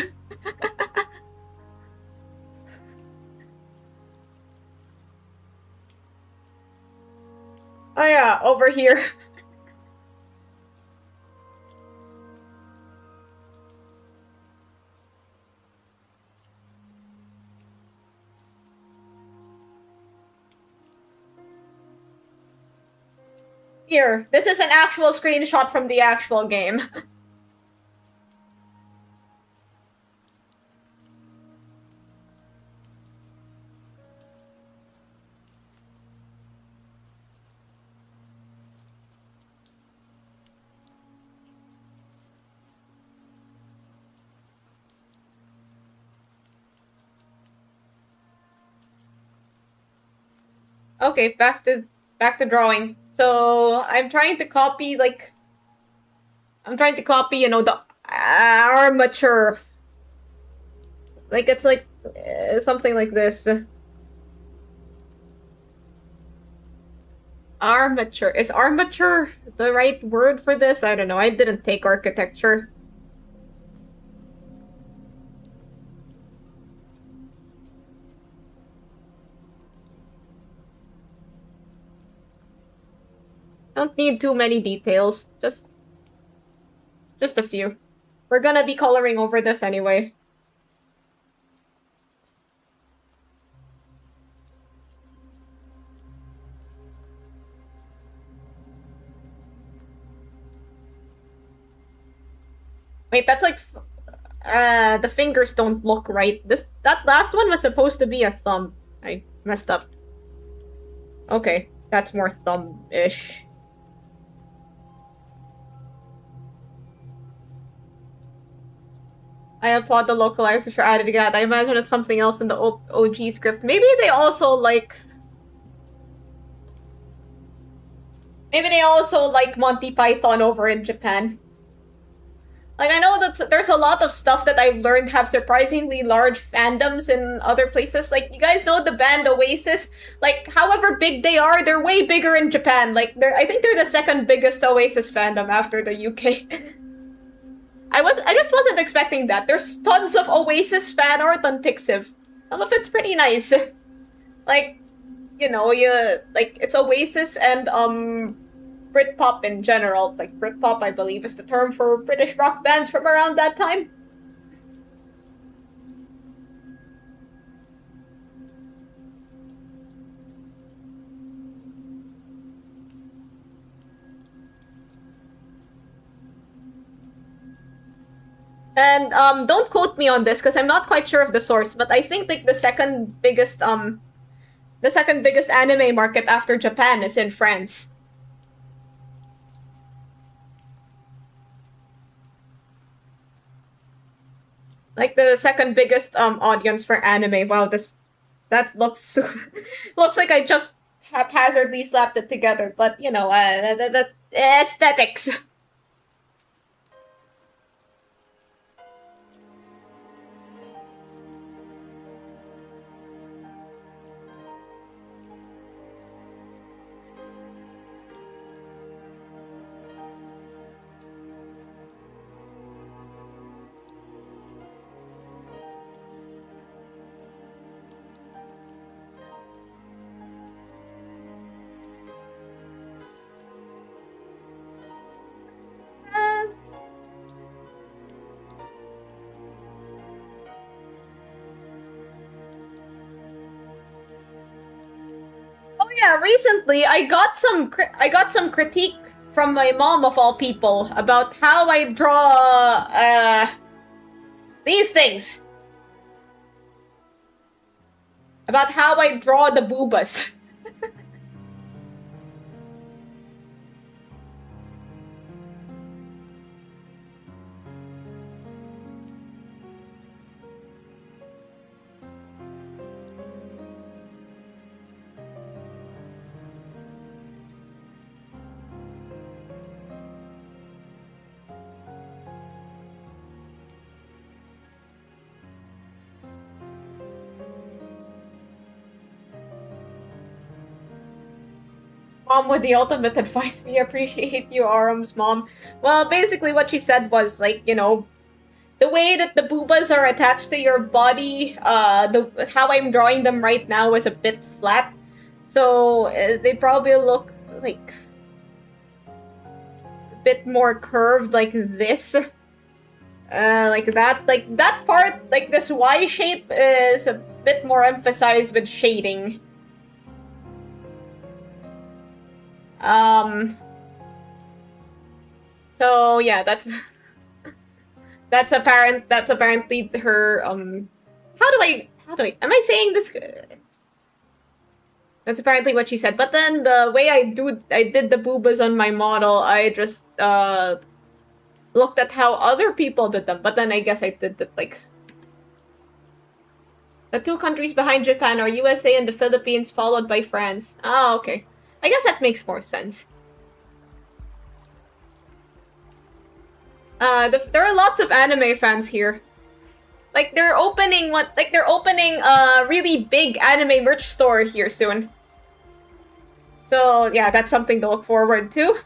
Oh yeah, over here. Here, this is an actual screenshot from the actual game. Okay, back to drawing. So I'm trying to copy, like, you know, the armature. Like, it's like something like this. Armature. Is armature the right word for this? I don't know. I didn't take architecture. Don't need too many details. Just a few. We're gonna be coloring over this anyway. Wait, that's like... the fingers don't look right. That last one was supposed to be a thumb. I messed up. Okay, that's more thumb-ish. I applaud the localizers for adding that. I imagine it's something else in the OG script. Maybe they also like Monty Python over in Japan. Like, I know that there's a lot of stuff that I've learned have surprisingly large fandoms in other places. Like, you guys know the band Oasis? Like, however big they are, they're way bigger in Japan. Like, I think they're the second biggest Oasis fandom after the UK. I just wasn't expecting that. There's tons of Oasis fan art on Pixiv. Some of it's pretty nice. Like, you know, it's Oasis and Britpop in general. It's like Britpop, I believe, is the term for British rock bands from around that time. And don't quote me on this because I'm not quite sure of the source, but I think like the second biggest anime market after Japan is in France. Like the second biggest audience for anime. Wow, that looks looks like I just haphazardly slapped it together, but you know, the aesthetics. Oh yeah, recently I got some critique from my mom of all people about how I draw these things. About how I draw the boobas. Mom with the ultimate advice. We appreciate you, Aram's mom. Well, basically what she said was like, you know, the way that the boobas are attached to your body, how I'm drawing them right now is a bit flat. So they probably look like a bit more curved like this. Like that part, like this Y shape is a bit more emphasized with shading. So yeah, that's apparently her how do I am I saying this? That's apparently what she said. But then the way I did the boobas on my model, I just looked at how other people did them. But then I guess I did it like the two countries behind Japan are USA and the Philippines, followed by France. Ah, okay. I guess that makes more sense. There are lots of anime fans here. Like they're opening a really big anime merch store here soon. So yeah, that's something to look forward to.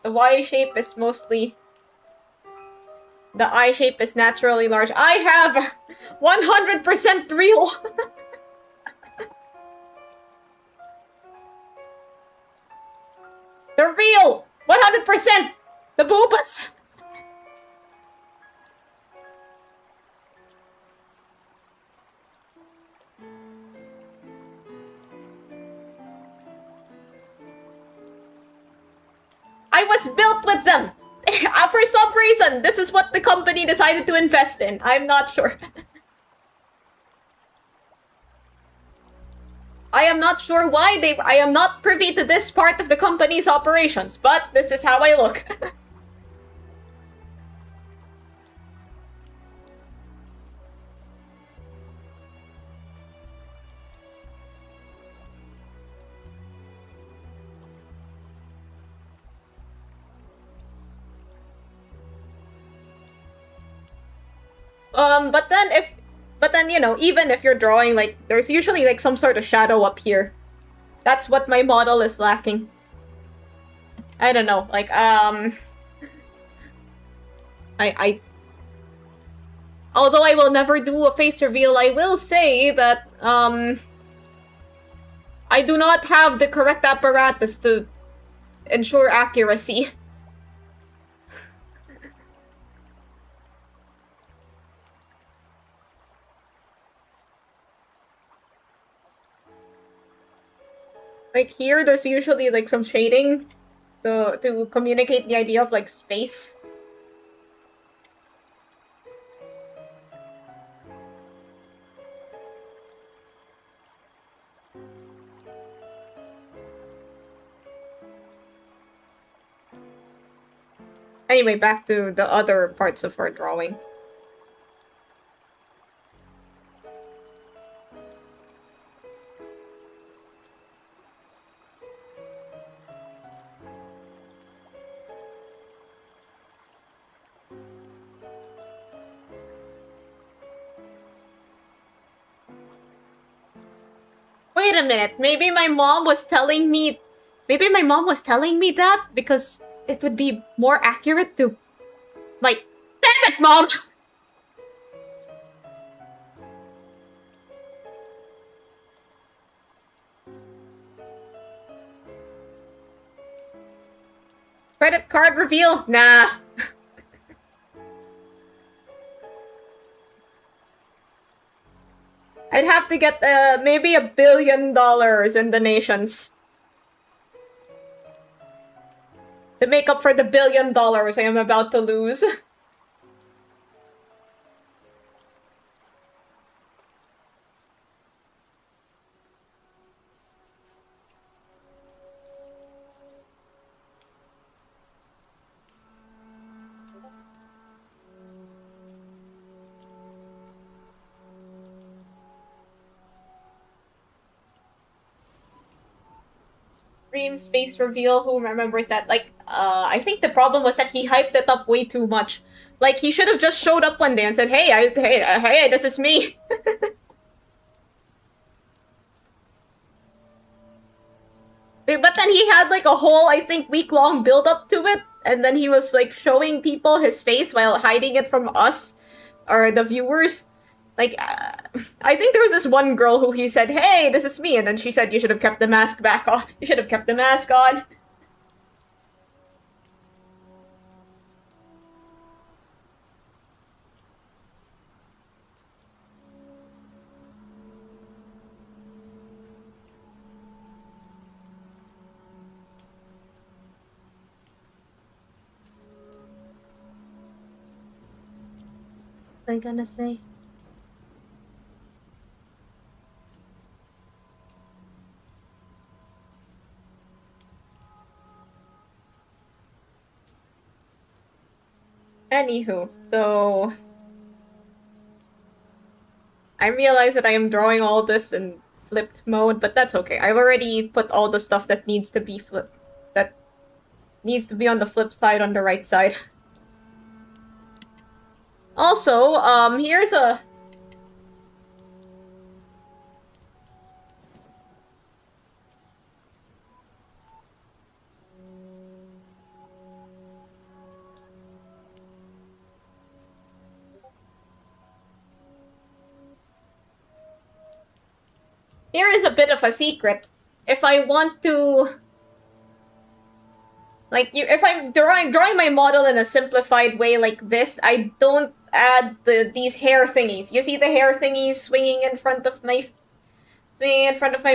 The Y shape is mostly. The eye shape is naturally large. I have 100% real. They're real. 100%. The boobas. I was built with them. For some reason, this is what the company decided to invest in. I'm not sure. I am not sure why I am not privy to this part of the company's operations, but this is how I look. But then, you know, even if you're drawing, like, there's usually, like, some sort of shadow up here. That's what my model is lacking. I don't know, like, although I will never do a face reveal, I will say that, I do not have the correct apparatus to ensure accuracy. like here, there's usually like some shading, so to communicate the idea of like space. Anyway, back to the other parts of our drawing. Wait a minute, maybe my mom was telling me that because it would be more accurate to... Like, damn it, Mom! Credit card reveal? Nah. I'd have to get maybe $1 billion in donations to make up for the $1 billion I am about to lose. Dream's face reveal, who remembers that? Like, I think the problem was that he hyped it up way too much. Like, he should have just showed up one day and said, hey, this is me. But then he had like a whole, I think, week-long build-up to it, and then he was like showing people his face while hiding it from us, or the viewers. Like, I think there was this one girl who he said, hey, this is me, and then she said, you should have kept the mask back on. You should have kept the mask on. What was I gonna say? Anywho, so... I realize that I am drawing all this in flipped mode, but that's okay. I've already put all the stuff that needs to be flipped. That needs to be on the flip side on the right side. Also, here's a... Here is a bit of a secret. If I want to... Like, if I'm drawing my model in a simplified way like this, I don't add these hair thingies. You see the hair thingies swinging in front of my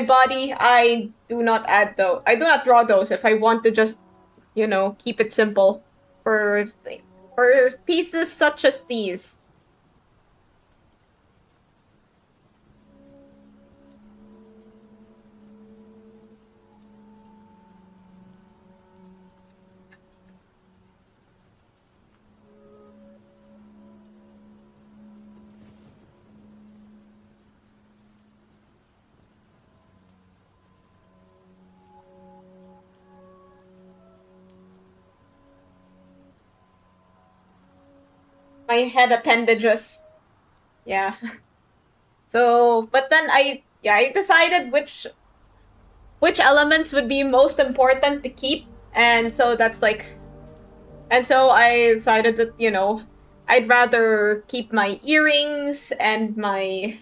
body? I do not add those. I do not draw those if I want to just, you know, keep it simple for pieces such as these. My head appendages. Yeah. So, but then I decided which elements would be most important to keep, and so that's like... And so I decided that, you know, I'd rather keep my earrings and my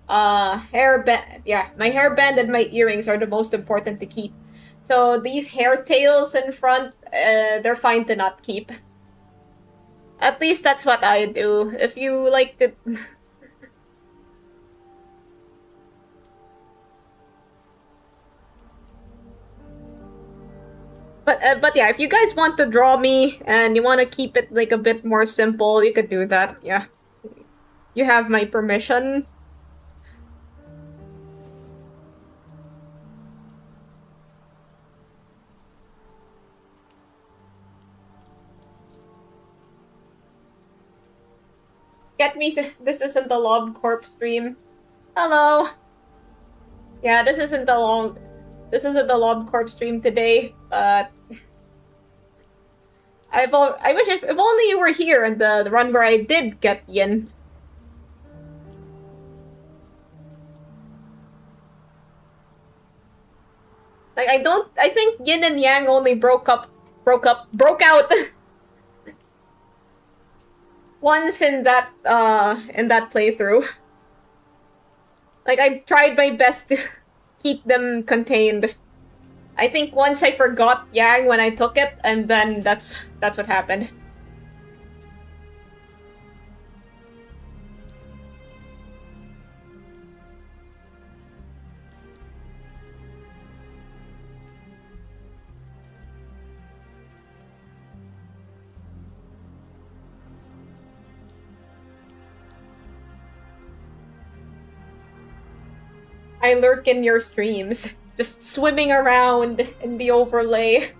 hairband. Yeah, my hairband and my earrings are the most important to keep. So these hair tails in front, they're fine to not keep. At least that's what I do. If you like to... But yeah, if you guys want to draw me and you want to keep it like a bit more simple, you could do that. Yeah, you have my permission. Get me. This isn't the Lob Corp stream. Hello. Yeah, this isn't the long. This isn't the Lob Corp stream today, but I wish if only you were here in the run where I did get Yin. Like I think Yin and Yang only broke out once in that playthrough. Like I tried my best to keep them contained. I think once I forgot Yang when I took it, and then that's what happened. I lurk in your streams, just swimming around in the overlay.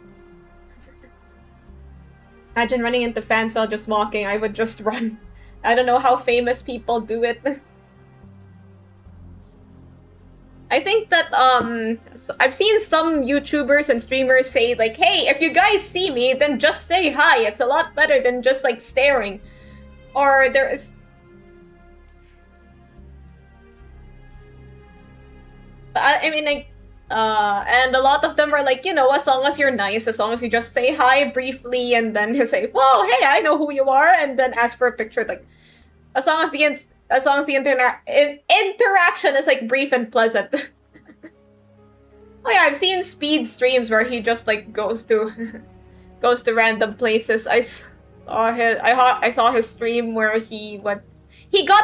Imagine running into fans while just walking. I would just run. I don't know how famous people do it. I think that I've seen some YouTubers and streamers say like, "Hey, if you guys see me, then just say hi. It's a lot better than just like staring." Or there is. I mean, like, and a lot of them are like, you know, as long as you're nice, as long as you just say hi briefly and then you say, "Whoa, hey, I know who you are," and then ask for a picture. Like, as long as the interaction is like brief and pleasant. Oh yeah, I've seen Speed streams where he just like goes to random places. I saw his stream where he got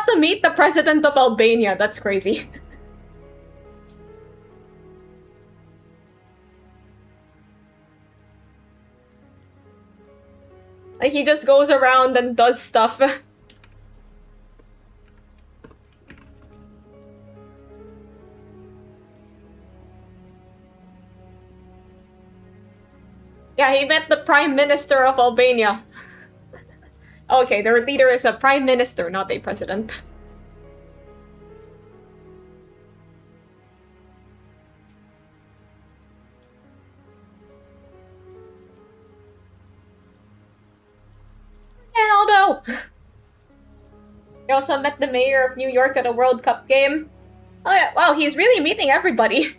to meet the president of Albania. That's crazy. Like, he just goes around and does stuff. Yeah, he met the Prime Minister of Albania. Okay, their leader is a Prime Minister, not a president. Hell no! He also met the mayor of New York at a World Cup game. Oh yeah, wow, he's really meeting everybody.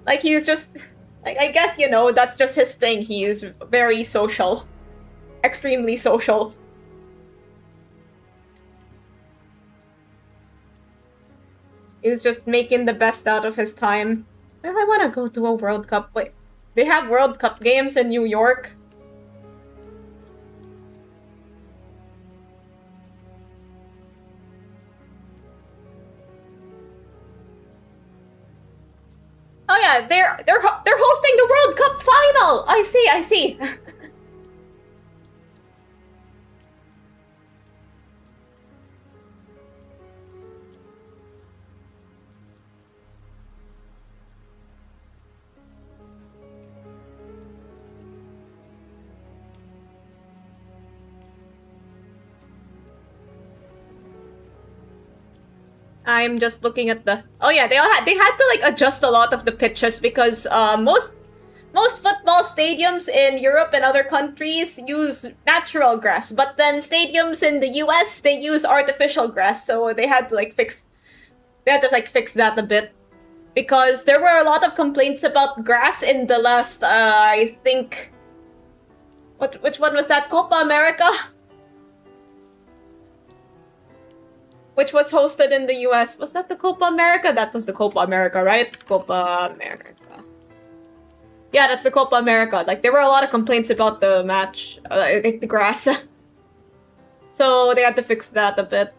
Like, he's just... Like, I guess, you know, that's just his thing. He is very social. Extremely social. He's just making the best out of his time. Well, I want to go to a World Cup. Wait, they have World Cup games in New York? Oh yeah, they're hosting the World Cup final. I see. I'm just looking at the. Oh yeah, they had to like adjust a lot of the pitches because most football stadiums in Europe and other countries use natural grass, but then stadiums in the US they use artificial grass, so they had to fix that a bit because there were a lot of complaints about grass in the last I think which one was that, Copa America? Which was hosted in the US. Was that the Copa America? That was the Copa America, right? Copa America. Yeah, that's the Copa America. Like, there were a lot of complaints about the match. Like, the grass. So, they had to fix that a bit.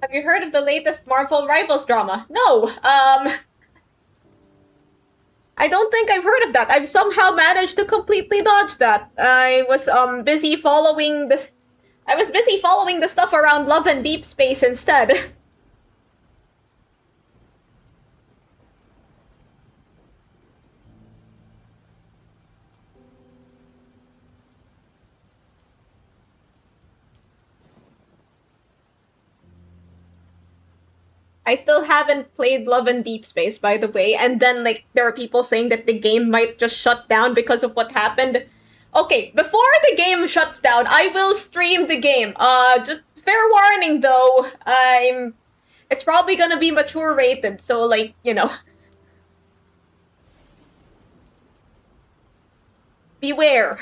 Have you heard of the latest Marvel Rivals drama? No. I don't think I've heard of that. I've somehow managed to completely dodge that. I was busy following the stuff around Love and Deep Space instead. I still haven't played Love and Deep Space, by the way, and then, like, there are people saying that the game might just shut down because of what happened. Okay, before the game shuts down, I will stream the game. Just fair warning, though, it's probably gonna be mature rated, so, like, you know. Beware.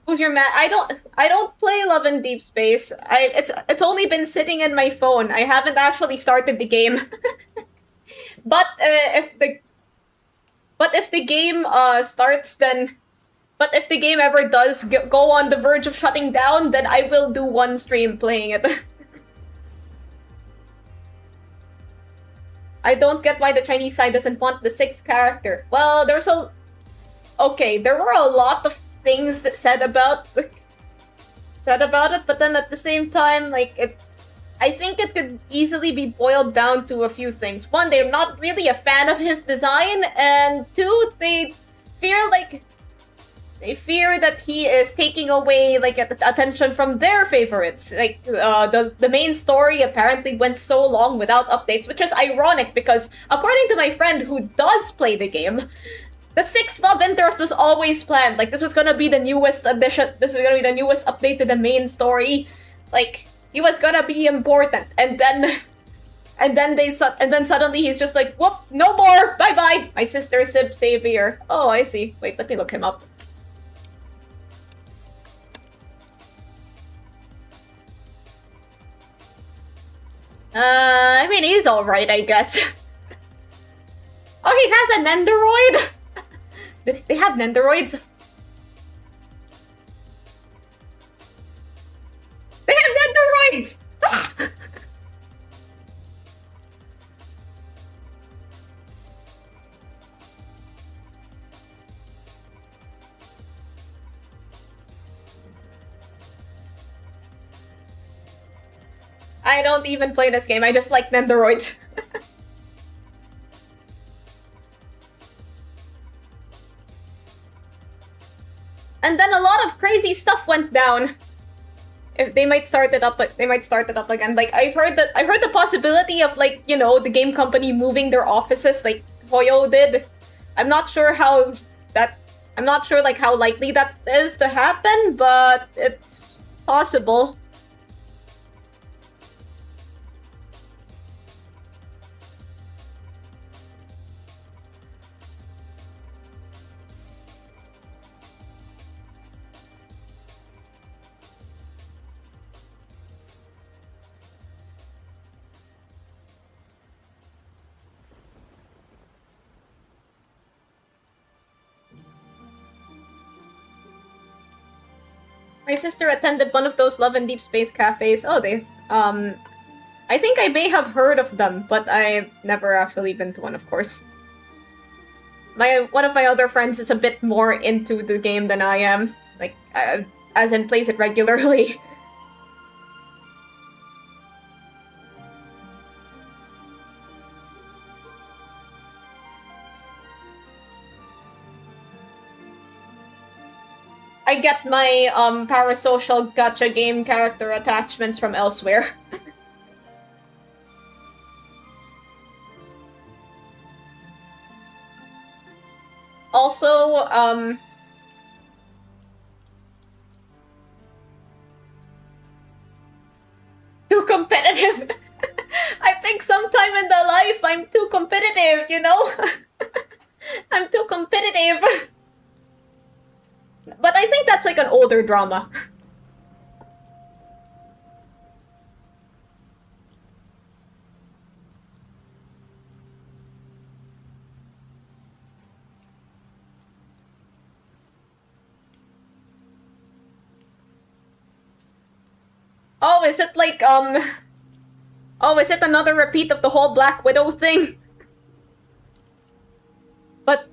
Who's your man? I don't play Love and Deep Space. It's only been sitting in my phone. I haven't actually started the game. But if the game starts, then but if the game ever does go on the verge of shutting down, then I will do one stream playing it. I don't get why the Chinese side doesn't want the sixth character. Well, okay, there were a lot of things that said about it, but then at the same time, like, I think it could easily be boiled down to a few things. One, they're not really a fan of his design, and two, they fear that he is taking away, like, attention from their favorites. Like, the main story apparently went so long without updates, which is ironic because, according to my friend who does play the game, the sixth love interest was always planned. Like, this was gonna be the newest addition. This was gonna be the newest update to the main story. Like, he was gonna be important, and then suddenly he's just like, whoop, no more, bye bye. My sister Sib Savior. Oh, I see. Wait, let me look him up. I mean, he's alright, I guess. Oh, he has an Nendoroid? They have Nendoroids? They have Nendoroids! I don't even play this game, I just like Nendoroids. And then a lot of crazy stuff went down. If they might start it up, again. Like, I've heard the possibility of, like, you know, the game company moving their offices, like Hoyo did. I'm not sure like how likely that is to happen, but it's possible. My sister attended one of those Love and Deep Space cafes. Oh, I think I may have heard of them, but I've never actually been to one, of course. One of my other friends is a bit more into the game than I am. Like, as in plays it regularly. I get my parasocial gacha game character attachments from elsewhere. Also, too competitive. I think sometime in the life I'm too competitive, you know? I'm too competitive. But I think that's like an older drama. Oh, is it like, oh, is it another repeat of the whole Black Widow thing? But,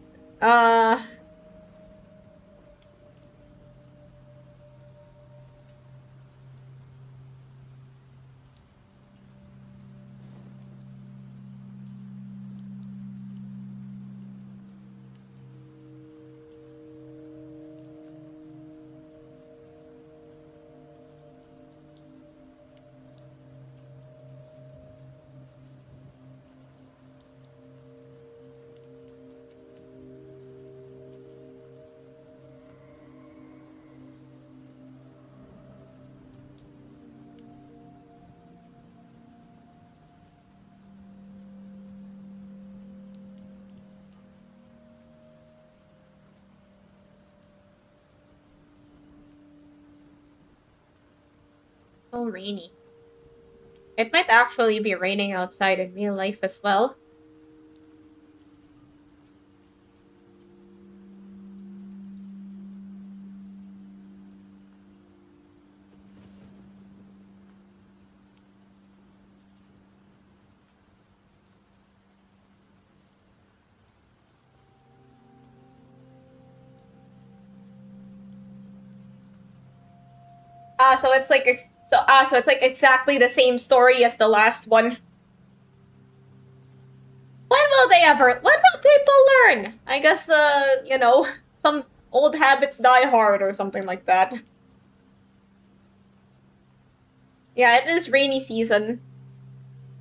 so rainy. It might actually be raining outside in real life as well. So it's like so it's like exactly the same story as the last one. When will people learn? I guess you know, some old habits die hard or something like that. Yeah, it is rainy season.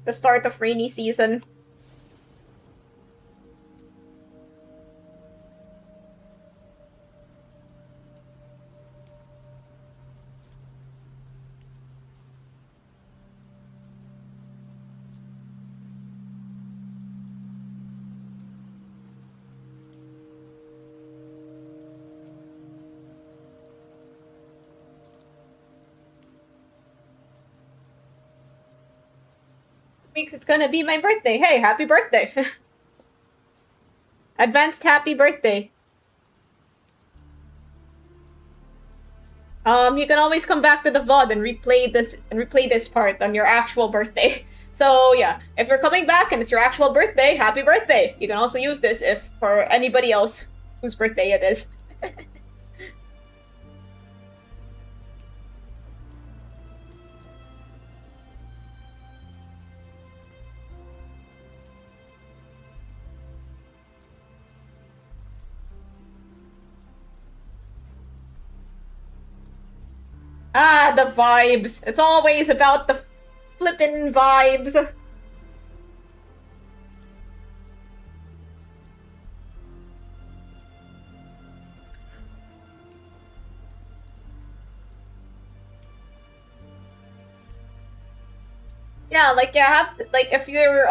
The start of rainy season. Weeks it's gonna be my birthday. Hey, happy birthday! Advanced happy birthday. You can always come back to the VOD and replay this part on your actual birthday. So yeah, if you're coming back and it's your actual birthday, happy birthday! You can also use this if for anybody else whose birthday it is. Ah, the vibes. It's always about the flippin' vibes. Yeah, like you have to, like if you're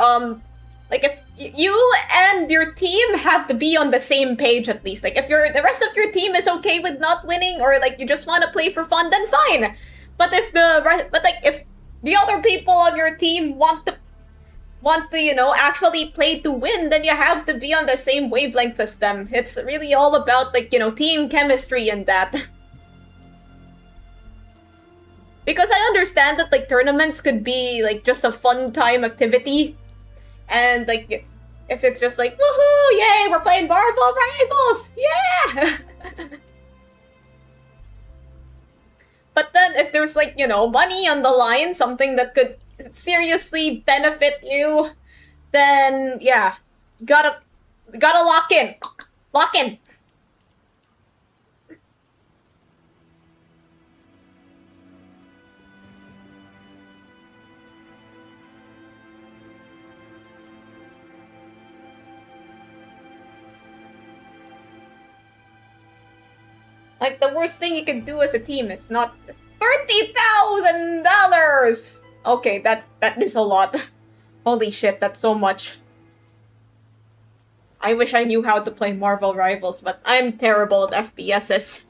like if you and your team have to be on the same page at least. Like if the rest of your team is okay with not winning or like you just want to play for fun, then fine. But if if the other people on your team want to you know actually play to win, then you have to be on the same wavelength as them. It's really all about like, you know, team chemistry and that. Because I understand that like tournaments could be like just a fun time activity, and like if it's just like woohoo, yay, we're playing Marvel Rivals, yeah. But then if there's like, you know, money on the line, something that could seriously benefit you, then yeah, gotta lock in, lock in. Like, the worst thing you can do as a team is not $30,000! Okay, that is a lot. Holy shit, that's so much. I wish I knew how to play Marvel Rivals, but I'm terrible at FPSs.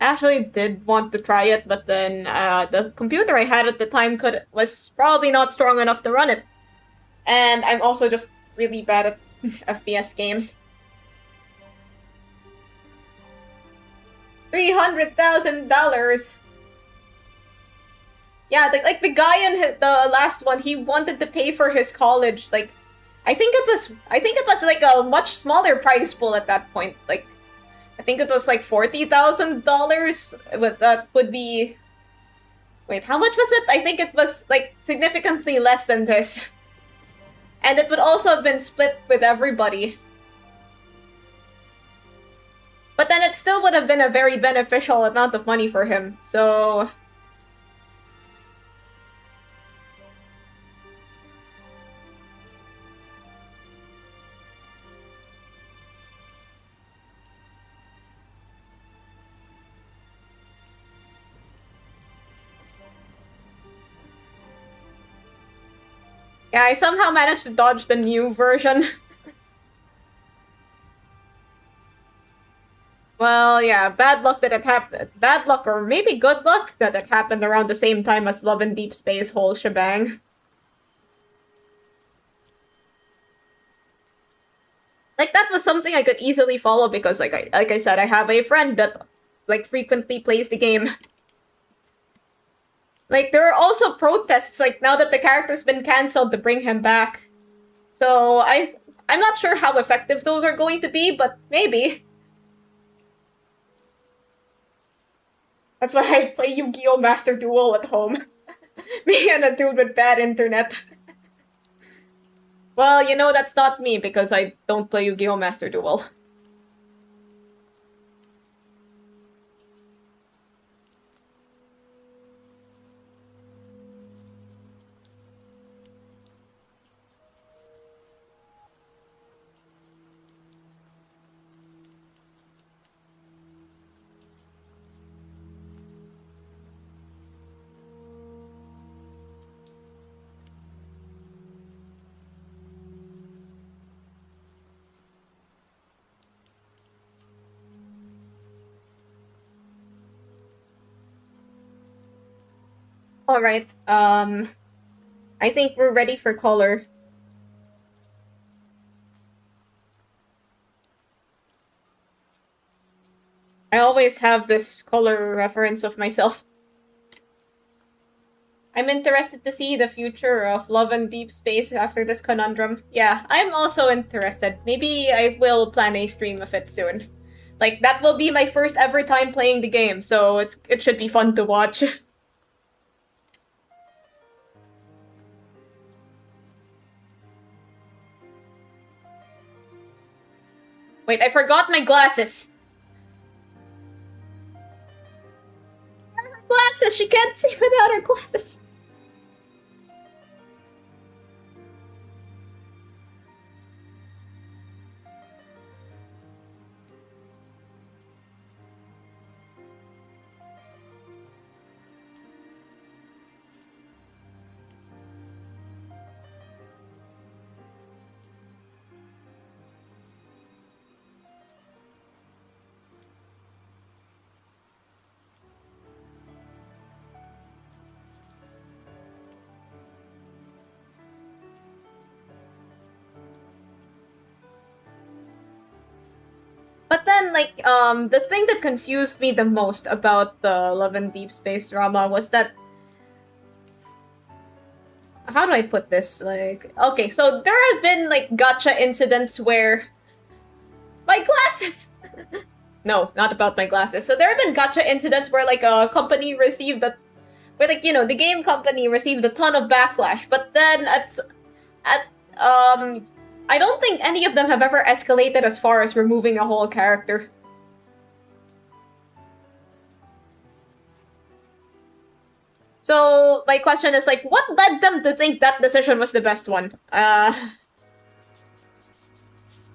I actually did want to try it, but then the computer I had at the time was probably not strong enough to run it. And I'm also just really bad at FPS games. $300,000. Yeah, like the guy in the last one, he wanted to pay for his college. Like, I think it was like a much smaller prize pool at that point. Like, I think it was like $40,000. But that would be. Wait, how much was it? I think it was like significantly less than this. And it would also have been split with everybody. But then it still would have been a very beneficial amount of money for him. So. Yeah, I somehow managed to dodge the new version. Well, yeah, bad luck that it happened. Bad luck, or maybe good luck, that it happened around the same time as Love and Deep Space whole shebang. Like, that was something I could easily follow because, like I said, I have a friend that, like, frequently plays the game. Like, there are also protests, like, now that the character's been cancelled to bring him back. So, I'm not sure how effective those are going to be, but maybe. That's why I play Yu-Gi-Oh! Master Duel at home. Me and a dude with bad internet. Well, you know, that's not me because I don't play Yu-Gi-Oh! Master Duel. Alright, I think we're ready for color. I always have this color reference of myself. I'm interested to see the future of Love and Deep Space after this conundrum. Yeah, I'm also interested. Maybe I will plan a stream of it soon. Like, that will be my first ever time playing the game, so it should be fun to watch. Wait, I forgot my glasses! Where are her glasses? She can't see without her glasses! But then, like, the thing that confused me the most about the Love and Deep Space drama was that. How do I put this? Like, okay, so there have been, like, gotcha incidents where. My glasses! No, not about my glasses. So there have been gotcha incidents where, like, a company received a. Where, like, you know, the game company received a ton of backlash, but then I don't think any of them have ever escalated as far as removing a whole character. So, my question is, like, what led them to think that decision was the best one? I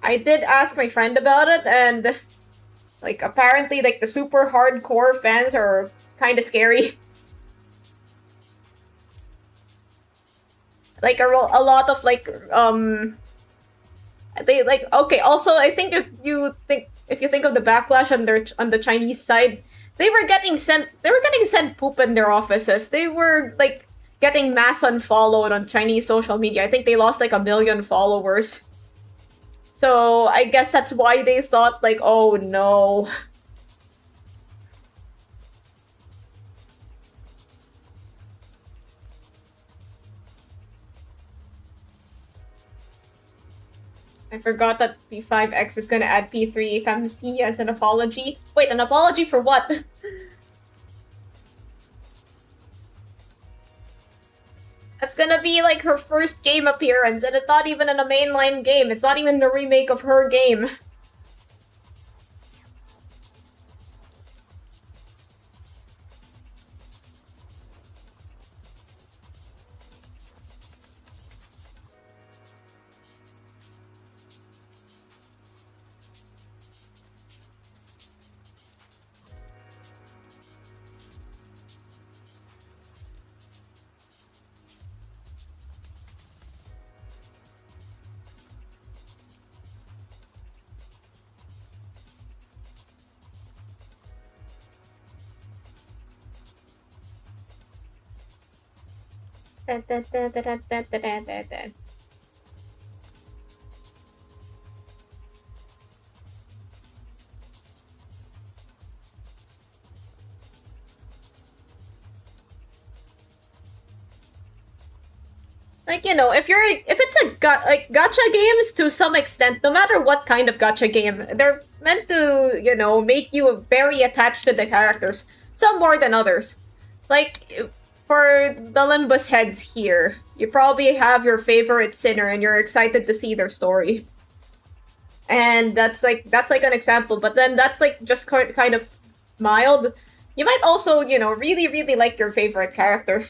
did ask my friend about it, and, like, apparently, like, the super hardcore fans are kind of scary. Like, a lot of, like, they, like, okay, also, I think if you think of the backlash on the Chinese side, they were getting sent poop in their offices. They were, like, getting mass unfollowed on Chinese social media. I think they lost, like, 1 million followers. So, I guess that's why they thought, like, oh no. I forgot that P5X is gonna add P3 FMC as an apology. Wait, an apology for what? That's gonna be like her first game appearance, and it's not even in a mainline game. It's not even the remake of her game. Like, you know, if it's a gacha games to some extent, no matter what kind of gacha game, they're meant to, you know, make you very attached to the characters. Some more than others. Like, for the Limbus heads here, you probably have your favorite sinner and you're excited to see their story. And that's like an example, but then that's like just kind of mild. You might also, you know, really, really like your favorite character.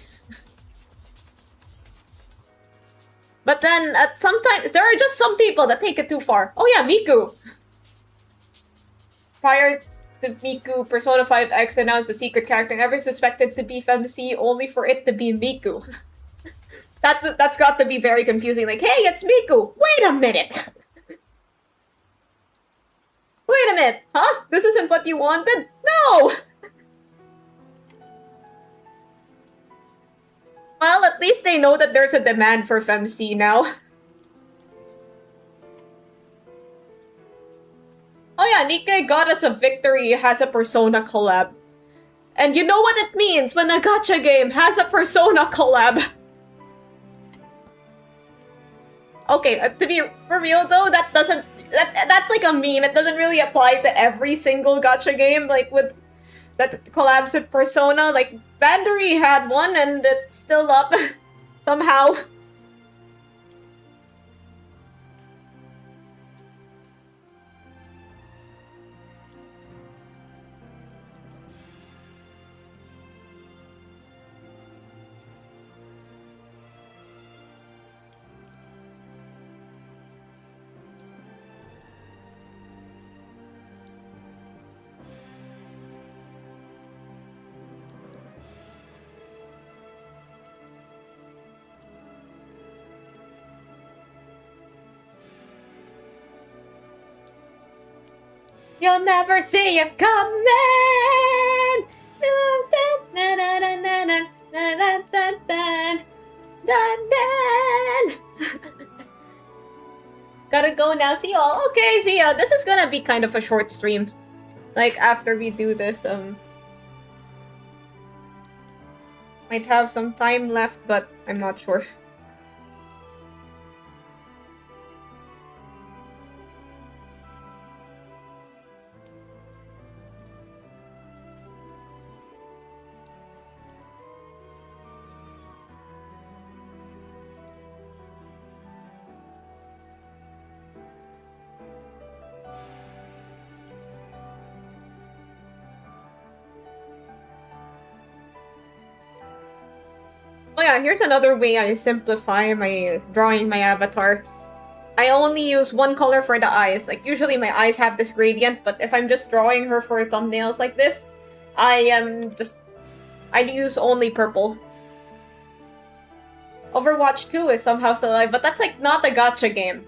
But then sometimes there are just some people that take it too far. Oh yeah, Miku. Prior to Miku, Persona 5X announced a secret character never suspected to be FemC, only for it to be Miku. That's got to be very confusing. Like, hey, it's Miku. Wait a minute. Wait a minute. Huh? This isn't what you wanted? No. Well, at least they know that there's a demand for FemC now. Oh yeah, Nikkei got us a victory has a Persona collab. And you know what it means when a gacha game has a Persona collab. Okay, to be for real though, that's like a meme. It doesn't really apply to every single gacha game. Like with that collabs with Persona, like Bandery had one and it's still up somehow. You'll never see it coming. Gotta go now. See y'all. Okay, see ya. This is gonna be kind of a short stream. Like after we do this, might have some time left, but I'm not sure. Oh yeah, here's another way I simplify my drawing my avatar. I only use one color for the eyes. Like usually my eyes have this gradient, but if I'm just drawing her for thumbnails like this, I use only purple. Overwatch 2 is somehow still alive, but that's like not a gacha game.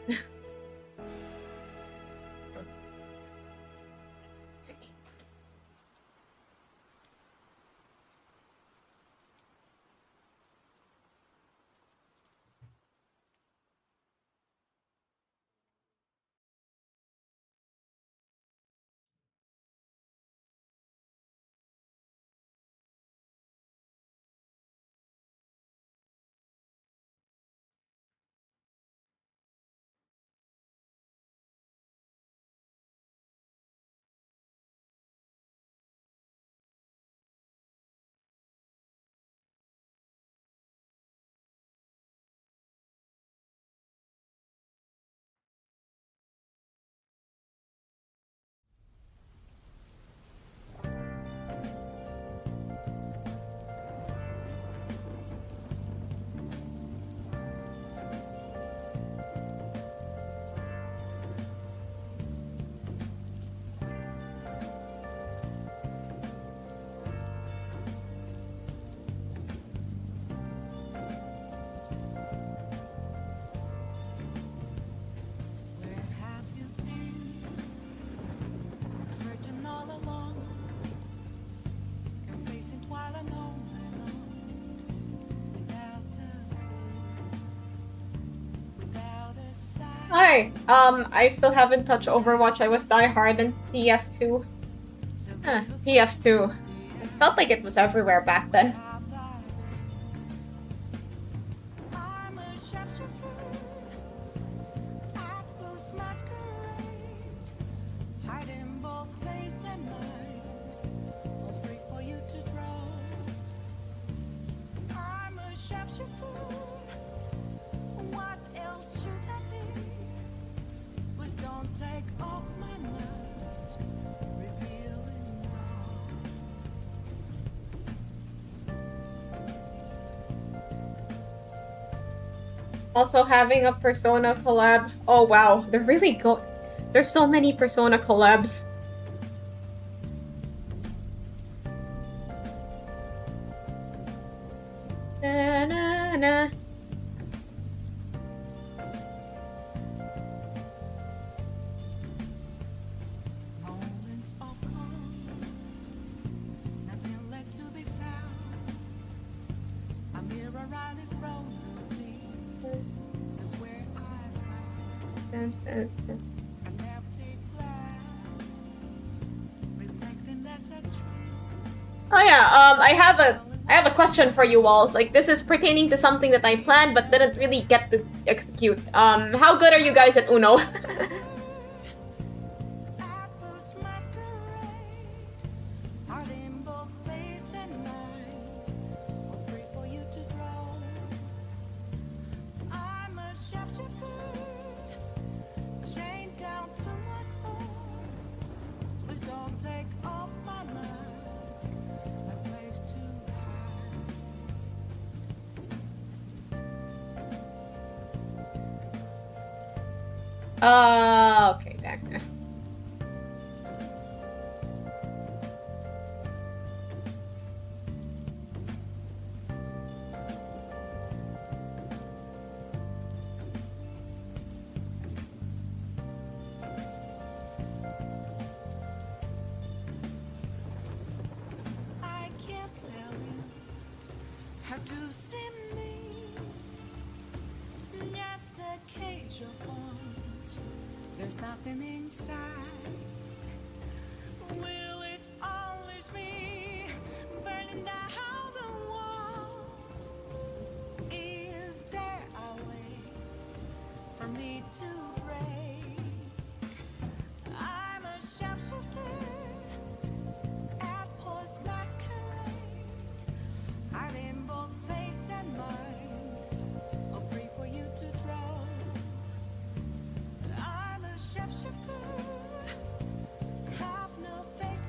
Hi. I still haven't touched Overwatch. I was diehard in TF2. TF2. It felt like it was everywhere back then. Also having a Persona collab. Oh wow, they're really good. There's so many Persona collabs. Na, na, na. Oh yeah, I have a question for you all. Like, this is pertaining to something that I planned but didn't really get to execute. How good are you guys at Uno? Okay, back there. I can't tell you how to see me. Just a cage of bones. There's nothing inside. Will it always be burning down the walls? Is there a way for me to break? I'm a sharpshooter at post masquerade. I'm in both face and mind, all free for you to draw. I'm a shapeshifter, have no face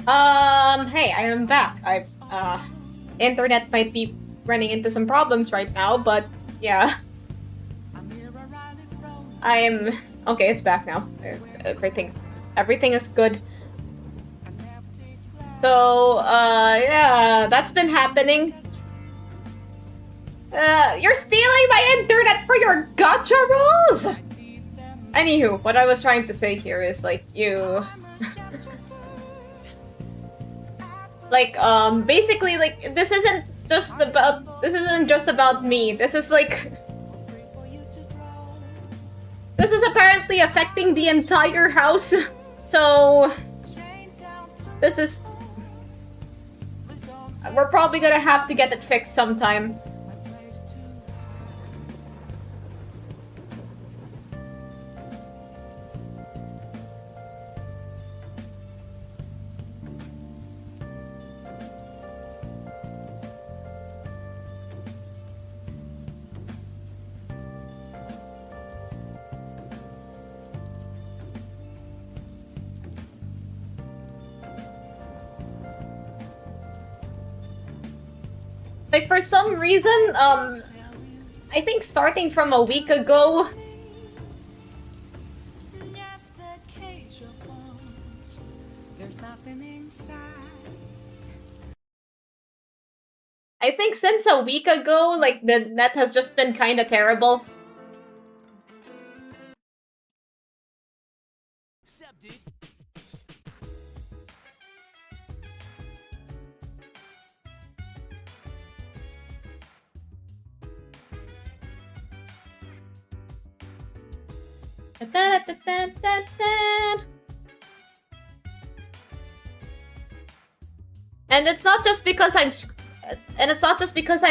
Hey, I am back. Internet might be running into some problems right now, but yeah. Okay, it's back now. Everything is good. So, yeah, that's been happening. You're stealing my internet for your gacha rolls! Anywho, what I was trying to say here is, like, you... like, basically, like, this isn't just about me. This is, like... This is apparently affecting the entire house. So... This is... We're probably gonna have to get it fixed sometime. Like, for some reason, I think starting from a week ago... I think since a week ago, like, the net has just been kinda terrible. And it's not just because I'm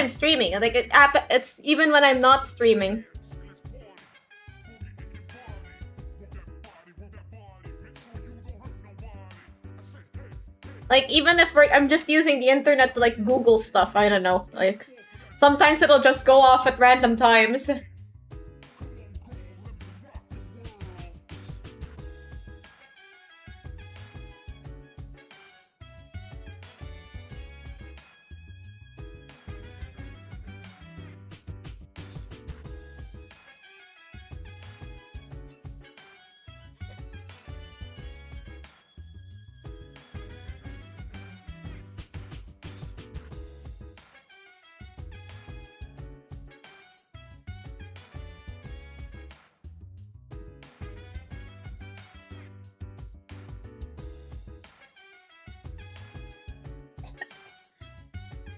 streaming. Like, it's even when I'm not streaming. Like, even if I'm just using the internet to, like, Google stuff, I don't know. Like, sometimes it'll just go off at random times.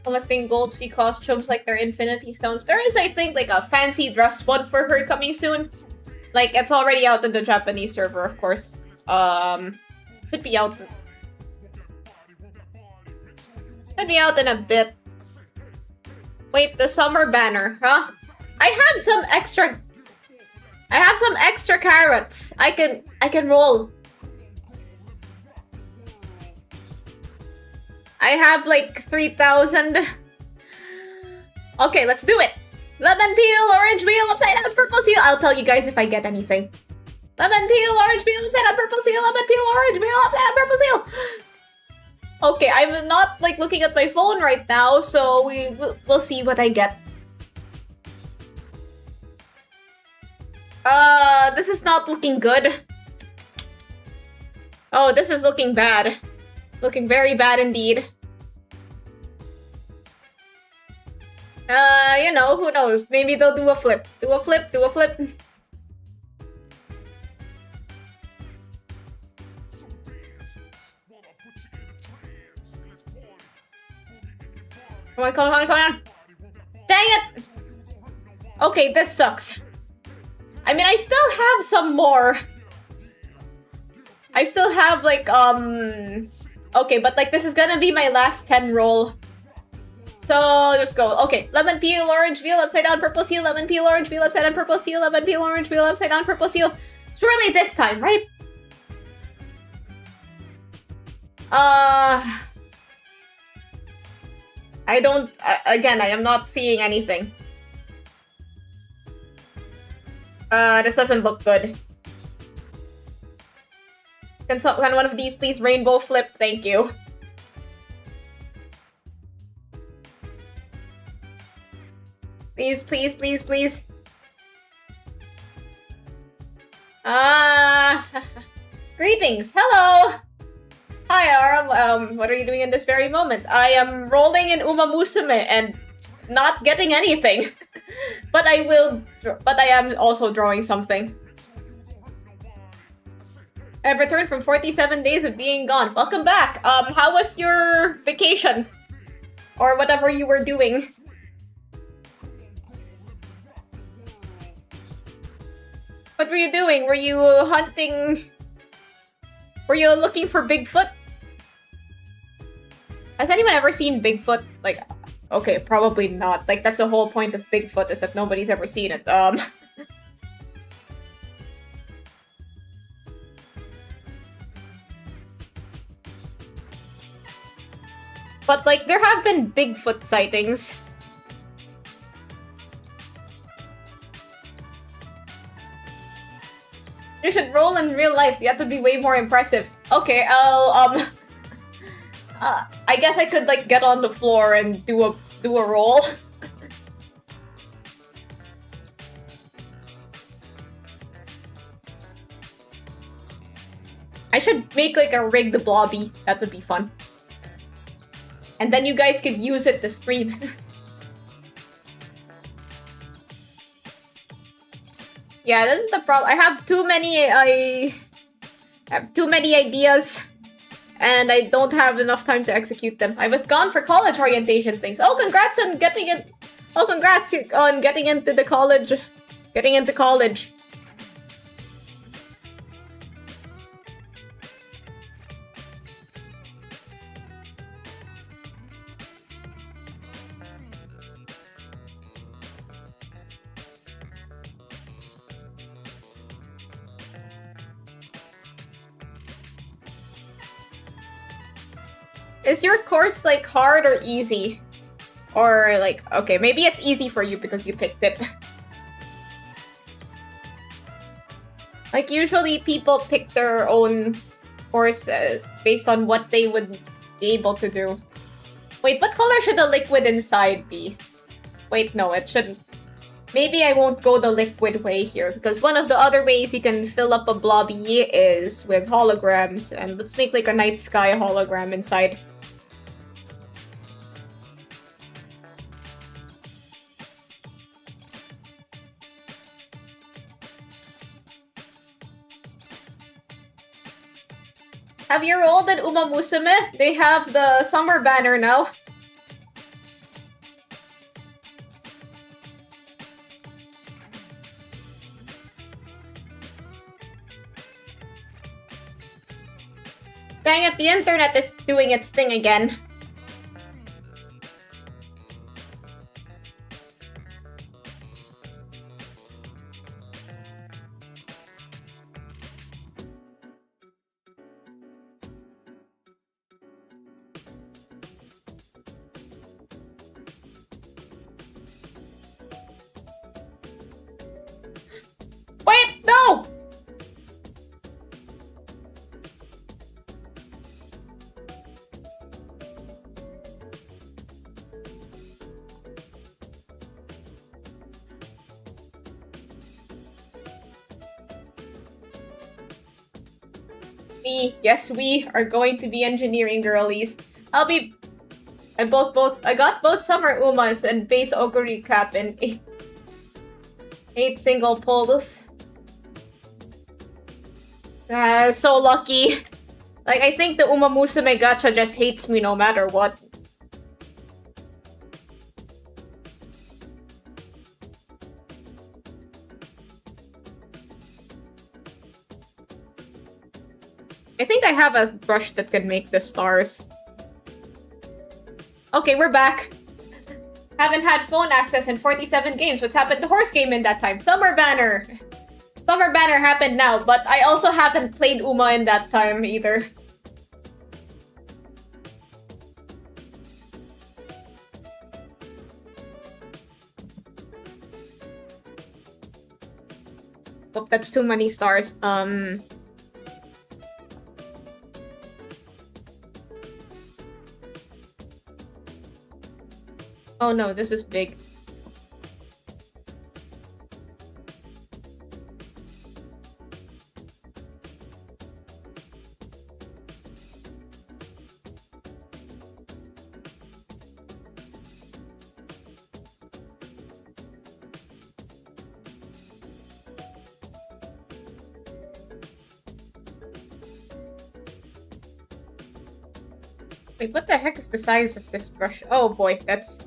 Collecting gold fee costumes like they're infinity stones. There is, I think, like a fancy dress one for her coming soon. Like, it's already out in the Japanese server, of course. Could be out in a bit. Wait, the summer banner, huh? I have some extra carrots. I can roll. I have like 3,000. Okay, let's do it. Lemon peel, orange wheel, upside down, purple seal. I'll tell you guys if I get anything. Lemon peel, orange wheel, upside down, purple seal. Lemon peel, orange wheel, upside down, purple seal. Okay, I'm not like looking at my phone right now, so we'll see what I get. This is not looking good. Oh, this is looking bad. Looking very bad indeed. You know, who knows? Maybe they'll do a flip. Do a flip, do a flip. Come on, come on, come on. Dang it! Okay, this sucks. I mean, I still have some more. I still have, like, okay, but, like, this is gonna be my last 10 roll. So, just go. Okay, lemon peel, orange wheel, upside down, purple seal, lemon peel, orange wheel, upside down, purple seal, lemon peel, orange wheel, upside down, purple seal. Surely this time, right? I don't... again, I am not seeing anything. This doesn't look good. Can one of these please rainbow flip? Thank you. Please, please, please, please. Greetings. Hello. Hi, Aram. What are you doing in this very moment? I am rolling in Uma Musume and not getting anything. But I am also drawing something. I've returned from 47 days of being gone. Welcome back. How was your vacation? Or whatever you were doing? What were you doing? Were you hunting? Were you looking for Bigfoot? Has anyone ever seen Bigfoot? Like, okay, probably not. Like, that's the whole point of Bigfoot, is that nobody's ever seen it. But, like, there have been Bigfoot sightings. You should roll in real life. That would be way more impressive. Okay, I'll, I guess I could, like, get on the floor and do a roll. I should make, like, a rigged blobby. That would be fun. And then you guys could use it to stream. Yeah, this is the problem. I have too many ideas, and I don't have enough time to execute them. I was gone for college orientation things. Oh, congrats on getting it. Oh, congrats on getting into the college. Getting into college. Is your course, like, hard or easy? Or, like, okay, maybe it's easy for you because you picked it. Like, usually people pick their own course based on what they would be able to do. Wait, what color should the liquid inside be? Wait, no, it shouldn't. Maybe I won't go the liquid way here, because one of the other ways you can fill up a blobby is with holograms, and let's make, like, a night sky hologram inside. Have you rolled in Uma Musume? They have the summer banner now. Dang it, the internet is doing its thing again. Wait, no! Yes, we are going to be engineering girlies. I got both summer Umas and base Oku recap in 8 single pulls. So lucky. Like, I think the Uma Musume gacha just hates me no matter what. I think I have a brush that can make the stars. Okay, we're back. Haven't had phone access in 47 games. What's happened to horse game in that time? Summer banner! Summer banner happened now, but I also haven't played Uma in that time either. Oh, that's too many stars. Oh no, this is big. Wait, what the heck is the size of this brush? Oh boy, that's...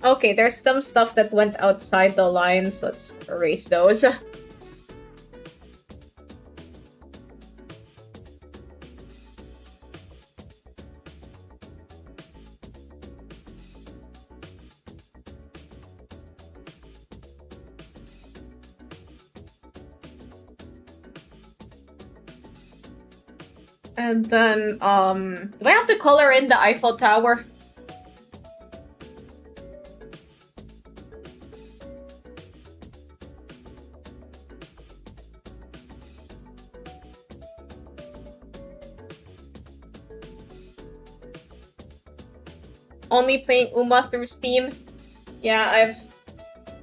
Okay, there's some stuff that went outside the lines. Let's erase those. And then, do I have to color in the Eiffel Tower? Only playing Uma through Steam? Yeah,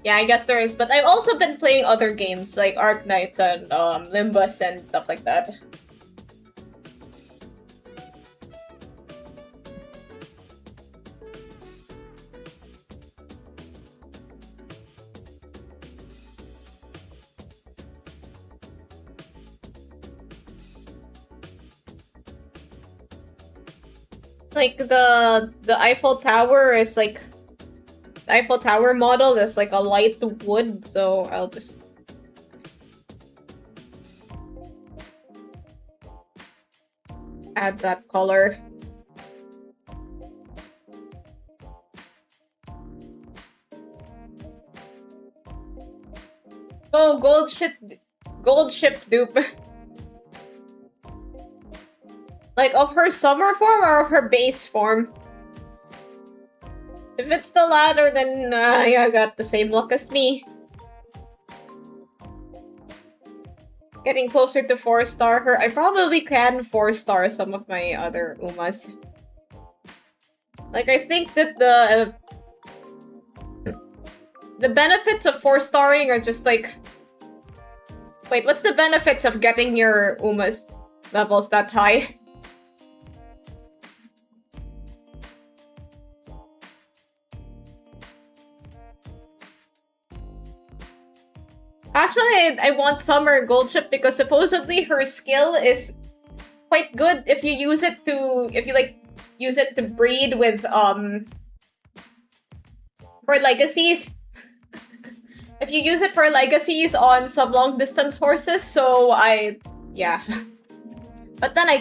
I guess there is, but I've also been playing other games, like Ark Knights and, Limbus and stuff like that. Like, the Eiffel Tower is, like... The Eiffel Tower model is, like, a light wood, so I'll just... add that color. Oh, gold ship dupe. Like, of her summer form or of her base form? If it's the latter, then yeah, I got the same luck as me. Getting closer to 4-star her. I probably can 4-star some of my other Umas. Like, I think that the benefits of 4-starring are just like... Wait, what's the benefits of getting your Umas levels that high? Actually, I want Summer Gold Chip because supposedly her skill is quite good if you use it to... If you, like, use it to breed with, for legacies. If you use it for legacies on some long-distance horses, so yeah. But then I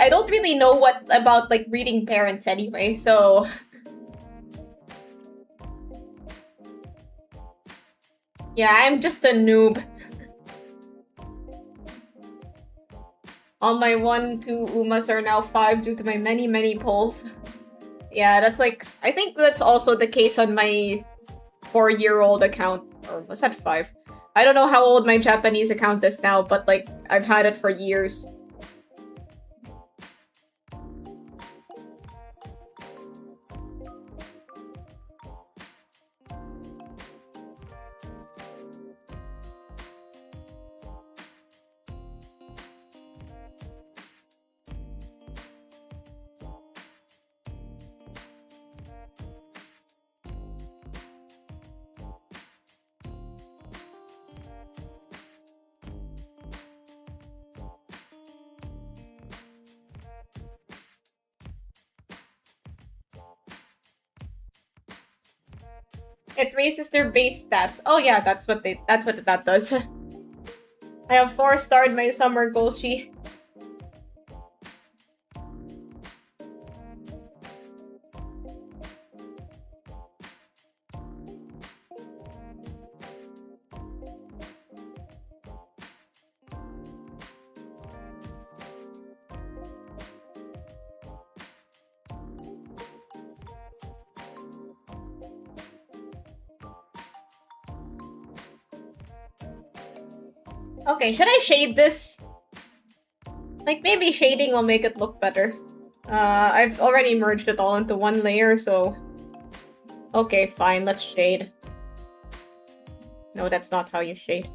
don't really know what about, like, breeding parents anyway, so... Yeah, I'm just a noob. All my 1, 2 Umas are now 5 due to my many polls. Yeah, that's like... I think that's also the case on my 4-year-old account. Or was that 5? I don't know how old my Japanese account is now, but like, I've had it for years. It raises their base stats. Oh yeah, that's what that does. I have 4-starred my summer Golshi. Okay, should I shade this? Like, maybe shading will make it look better. I've already merged it all into one layer, so... Okay, fine, let's shade. No, that's not how you shade.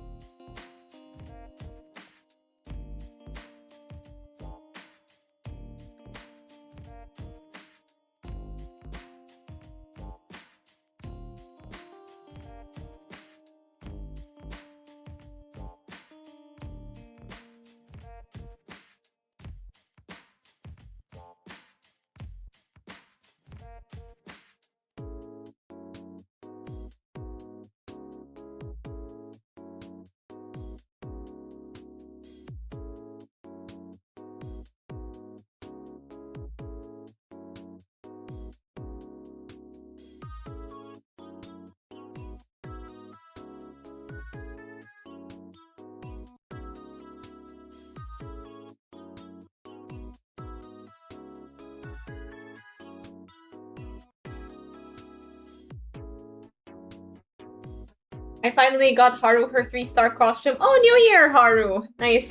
I finally got Haru her 3-star costume. Oh, New Year, Haru! Nice.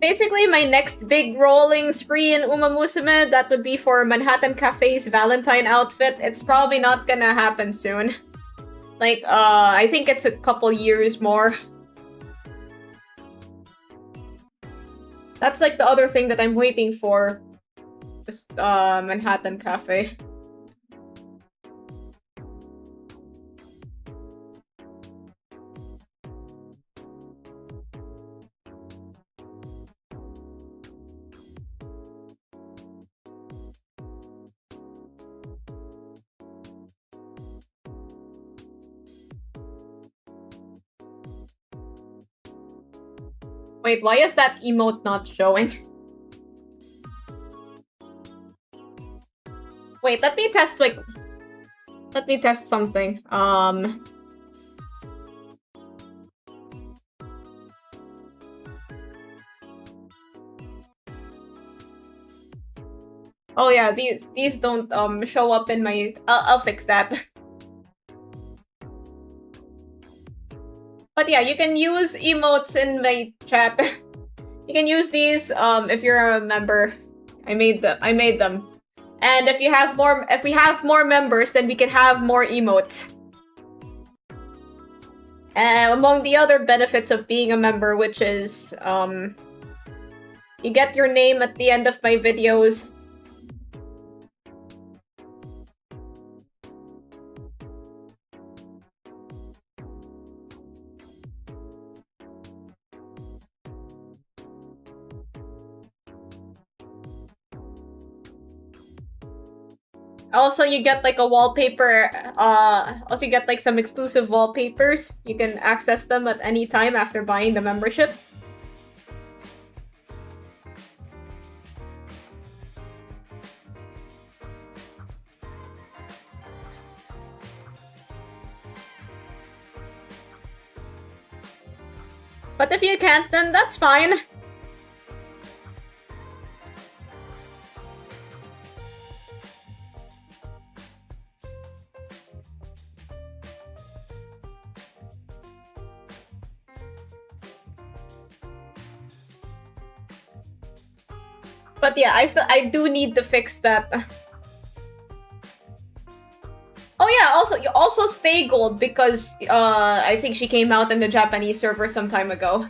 Basically, my next big rolling spree in Uma Musume, that would be for Manhattan Cafe's Valentine outfit. It's probably not gonna happen soon. Like, I think it's a couple years more. That's like the other thing that I'm waiting for. Just, Manhattan Cafe. Wait, why is that emote not showing? Wait, let me test, like... Let me test something. Oh yeah, these don't, show up in my... I'll fix that. But yeah, you can use emotes in my chat. You can use these if you're a member. I made them. And if we have more members, then we can have more emotes. Among the other benefits of being a member, which is you get your name at the end of my videos. Also, you get like a wallpaper, also you get like some exclusive wallpapers. You can access them at any time after buying the membership. But if you can't, then that's fine. But yeah, I do need to fix that. Oh yeah, you also stay gold because I think she came out in the Japanese server some time ago.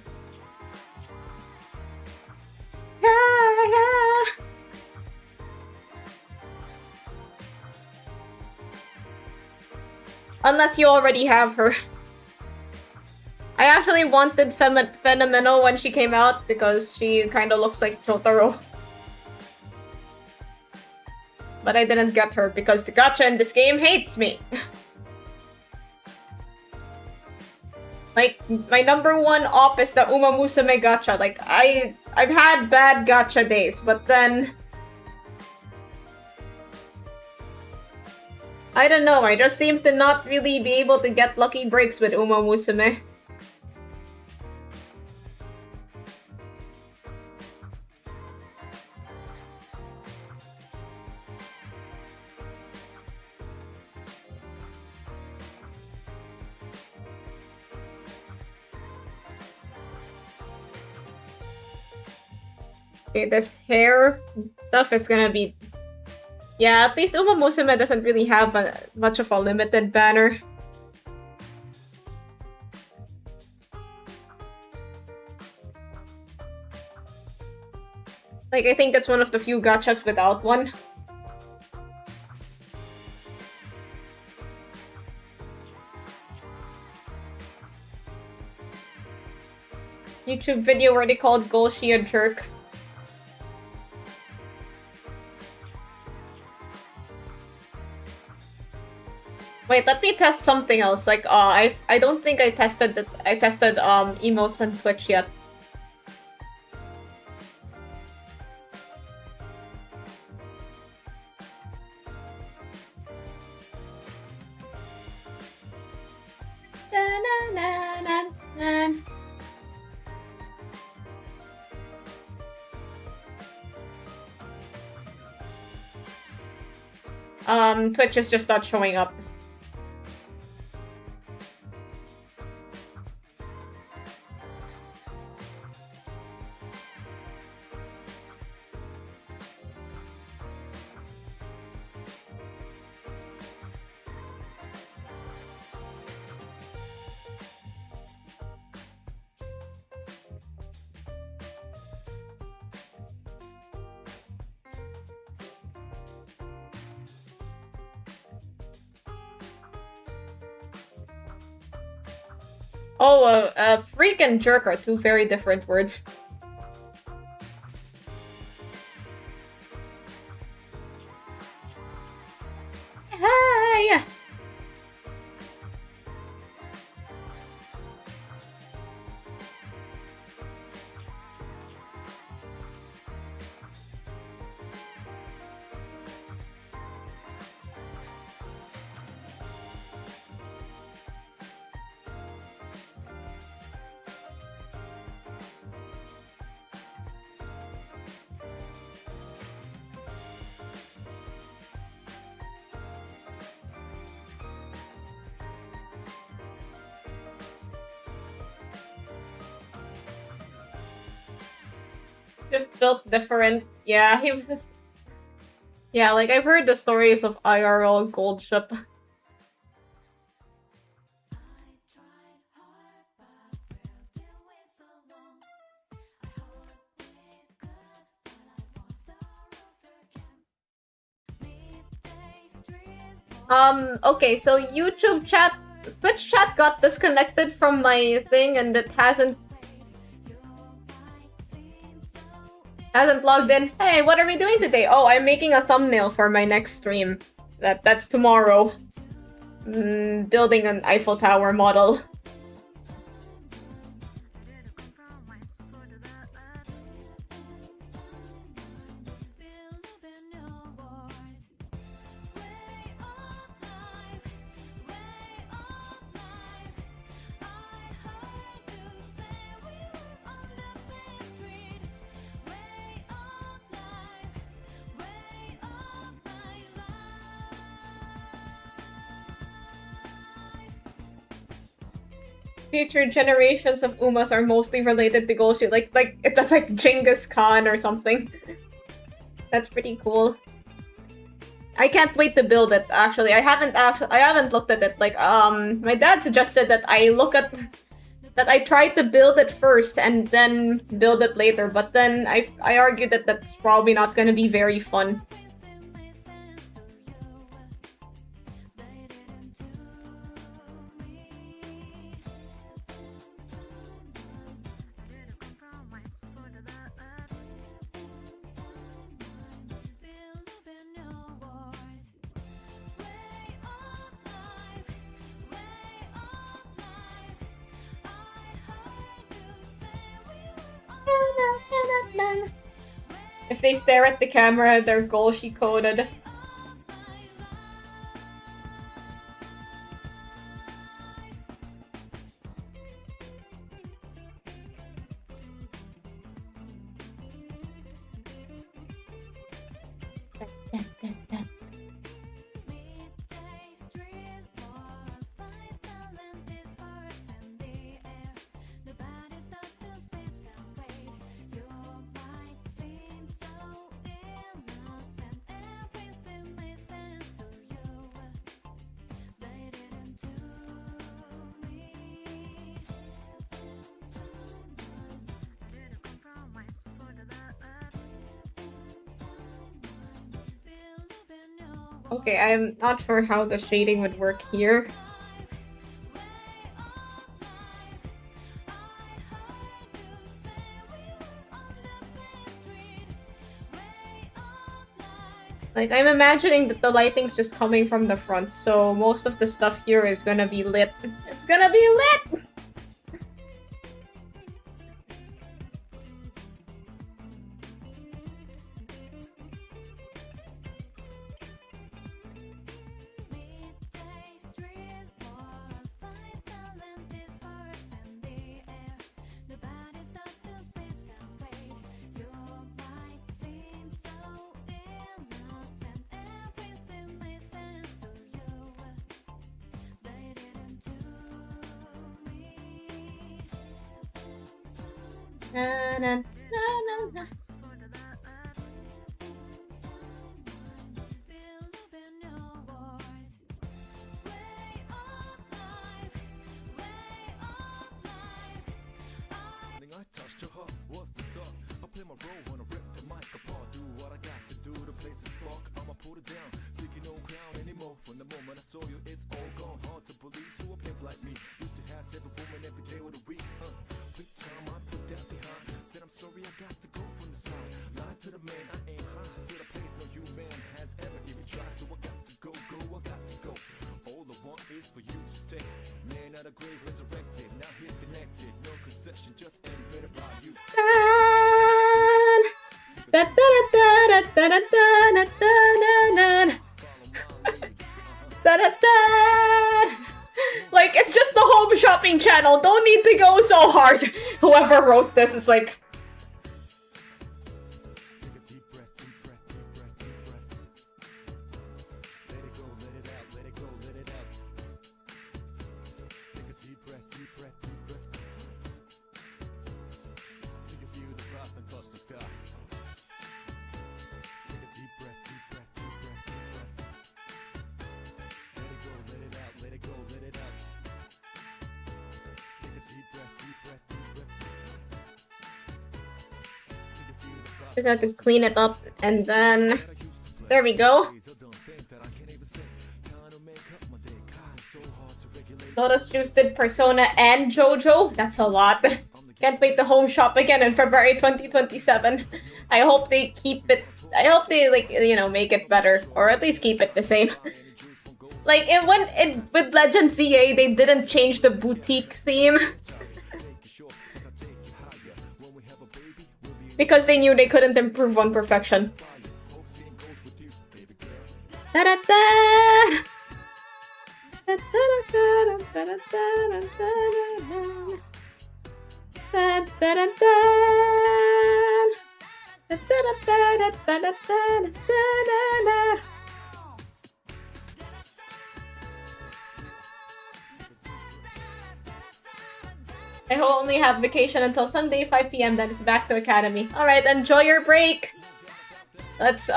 Unless you already have her. I actually wanted Phenomenal when she came out because she kind of looks like Jotaro. But I didn't get her because the gacha in this game hates me. Like, my number one op is the Uma Musume gacha. Like, I've had bad gacha days, but then... I don't know, I just seem to not really be able to get lucky breaks with Uma Musume. Okay, this hair stuff is gonna be... Yeah, at least Uma Musume doesn't really have much of a limited banner. Like, I think it's one of the few gachas without one. YouTube video where they called Golshi a jerk. Wait, let me test something else. Like, I don't think I tested emotes on Twitch yet. Twitch is just not showing up. Oh, freak and jerk are two very different words. Hi! Just built different. Yeah, he was. Yeah, like I've heard the stories of IRL Gold Ship. Okay, so YouTube chat, Twitch chat got disconnected from my thing and it hasn't logged in. Hey, what are we doing today? Oh, I'm making a thumbnail for my next stream. That's tomorrow. Building an Eiffel Tower model. Future generations of Umas are mostly related to Golshi, like that's like Genghis Khan or something. That's pretty cool. I can't wait to build it. Actually, I haven't looked at it. Like my dad suggested that I tried to build it first and then build it later. But then I argued that that's probably not gonna be very fun. If they stare at the camera, they're Golshi coded. Okay, I'm not sure how the shading would work here. Like, I'm imagining that the lighting's just coming from the front, so most of the stuff here is gonna be lit. It's gonna be lit! Na, na, na, na, na. I touched your heart, what's the start? I play my role, wanna rip the mic apart. Do what I got to do, the place is spark. I'ma pull it down, seeking no crown anymore. From the moment I saw you, it's all gone. Hard to believe to a pimp like me. Used to have 7 women every day of the week. Quick time, I put that behind. Said I'm sorry, I got to go from the side. Lied to the man, I ain't high to the place no human has ever even tried. So I got to go, I got to go. All I want is for you to stay. Man out of grave, resurrected. Now he's connected. No concession, just ain't better by you. Da, da, da, da, da, da, da, da, da, da, da, da. Like, it's just the home shopping channel. Don't need to go so hard. Whoever wrote this is like... Take a deep breath, deep breath, deep breath, deep breath. Let it go, let it out, let it go, let it out. Take a deep breath, deep breath, deep breath. Till you feel the breath and touch the sky. Take a deep breath, deep breath, deep breath, deep breath. Let it go, let it out, let it go, let it out. Take a deep breath, deep breath, deep breath. Till you feel the breath. Just have to clean it up and then... There we go. Lotus Juice did Persona and JoJo. That's a lot. Can't wait to home shop again in February 2027. I hope they keep it... I hope they, like, you know, make it better. Or at least keep it the same. Like, with Legend ZA, they didn't change the boutique theme. Because they knew they couldn't improve on perfection. Da-da-da! I will only have vacation until Sunday, 5 p.m. Then it's back to academy. Alright, enjoy your break! Let's,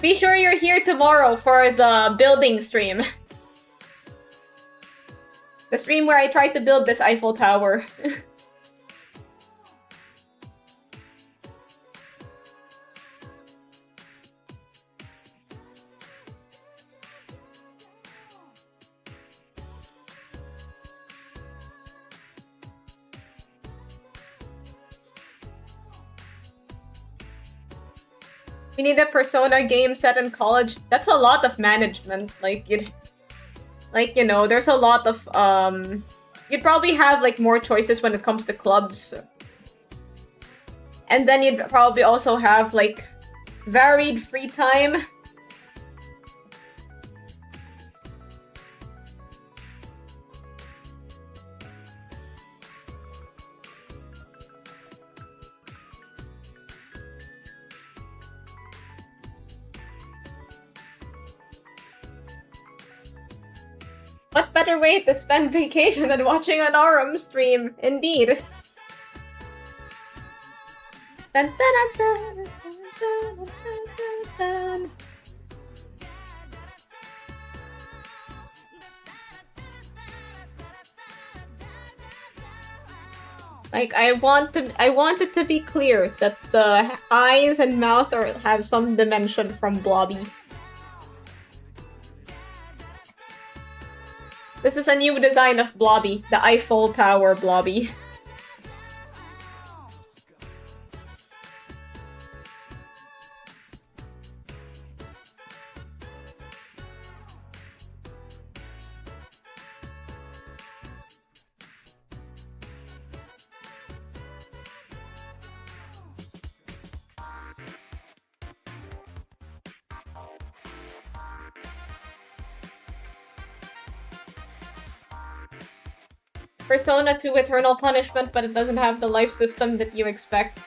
be sure you're here tomorrow for the building stream. The stream where I tried to build this Eiffel Tower. We need a Persona game set in college. That's a lot of management. Like, you know, there's a lot of, you'd probably have, like, more choices when it comes to clubs. And then you'd probably also have, like, varied free time. What better way to spend vacation than watching an Aurum stream? Indeed. Dun, dun, dun, dun, dun, dun, dun, dun. Like, I want it to be clear that the eyes and mouth have some dimension from Blobby. This is a new design of Blobby, the Eiffel Tower Blobby. Persona 2 Eternal Punishment, but it doesn't have the life system that you expect.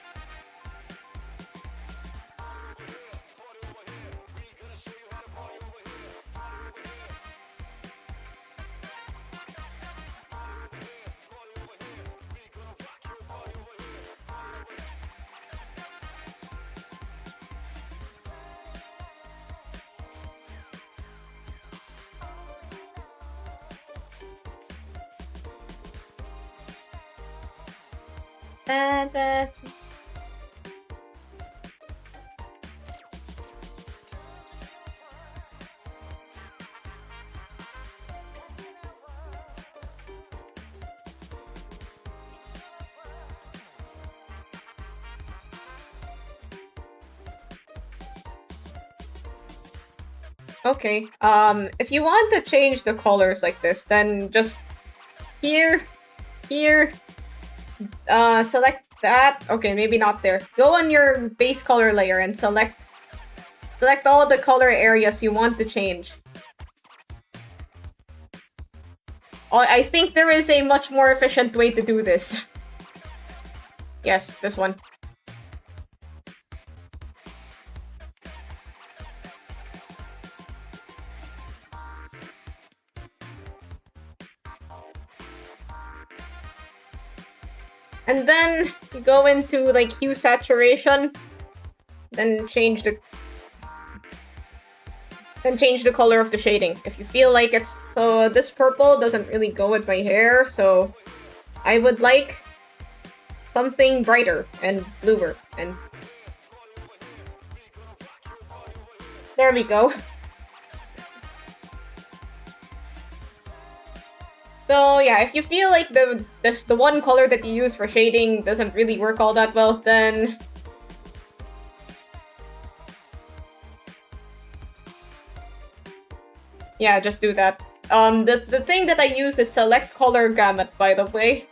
Da, da. Okay, if you want to change the colors like this, then just here, select that. Okay, maybe not there. Go on your base color layer and select all the color areas you want to change. I think there is a much more efficient way to do this. Yes, this one. And then you go into like hue saturation, then change the color of the shading. If you feel like it's so this purple doesn't really go with my hair, so I would like something brighter and bluer, and there we go. So yeah, if you feel like the one color that you use for shading doesn't really work all that well, then yeah, just do that. The thing that I use is select color gamut, by the way.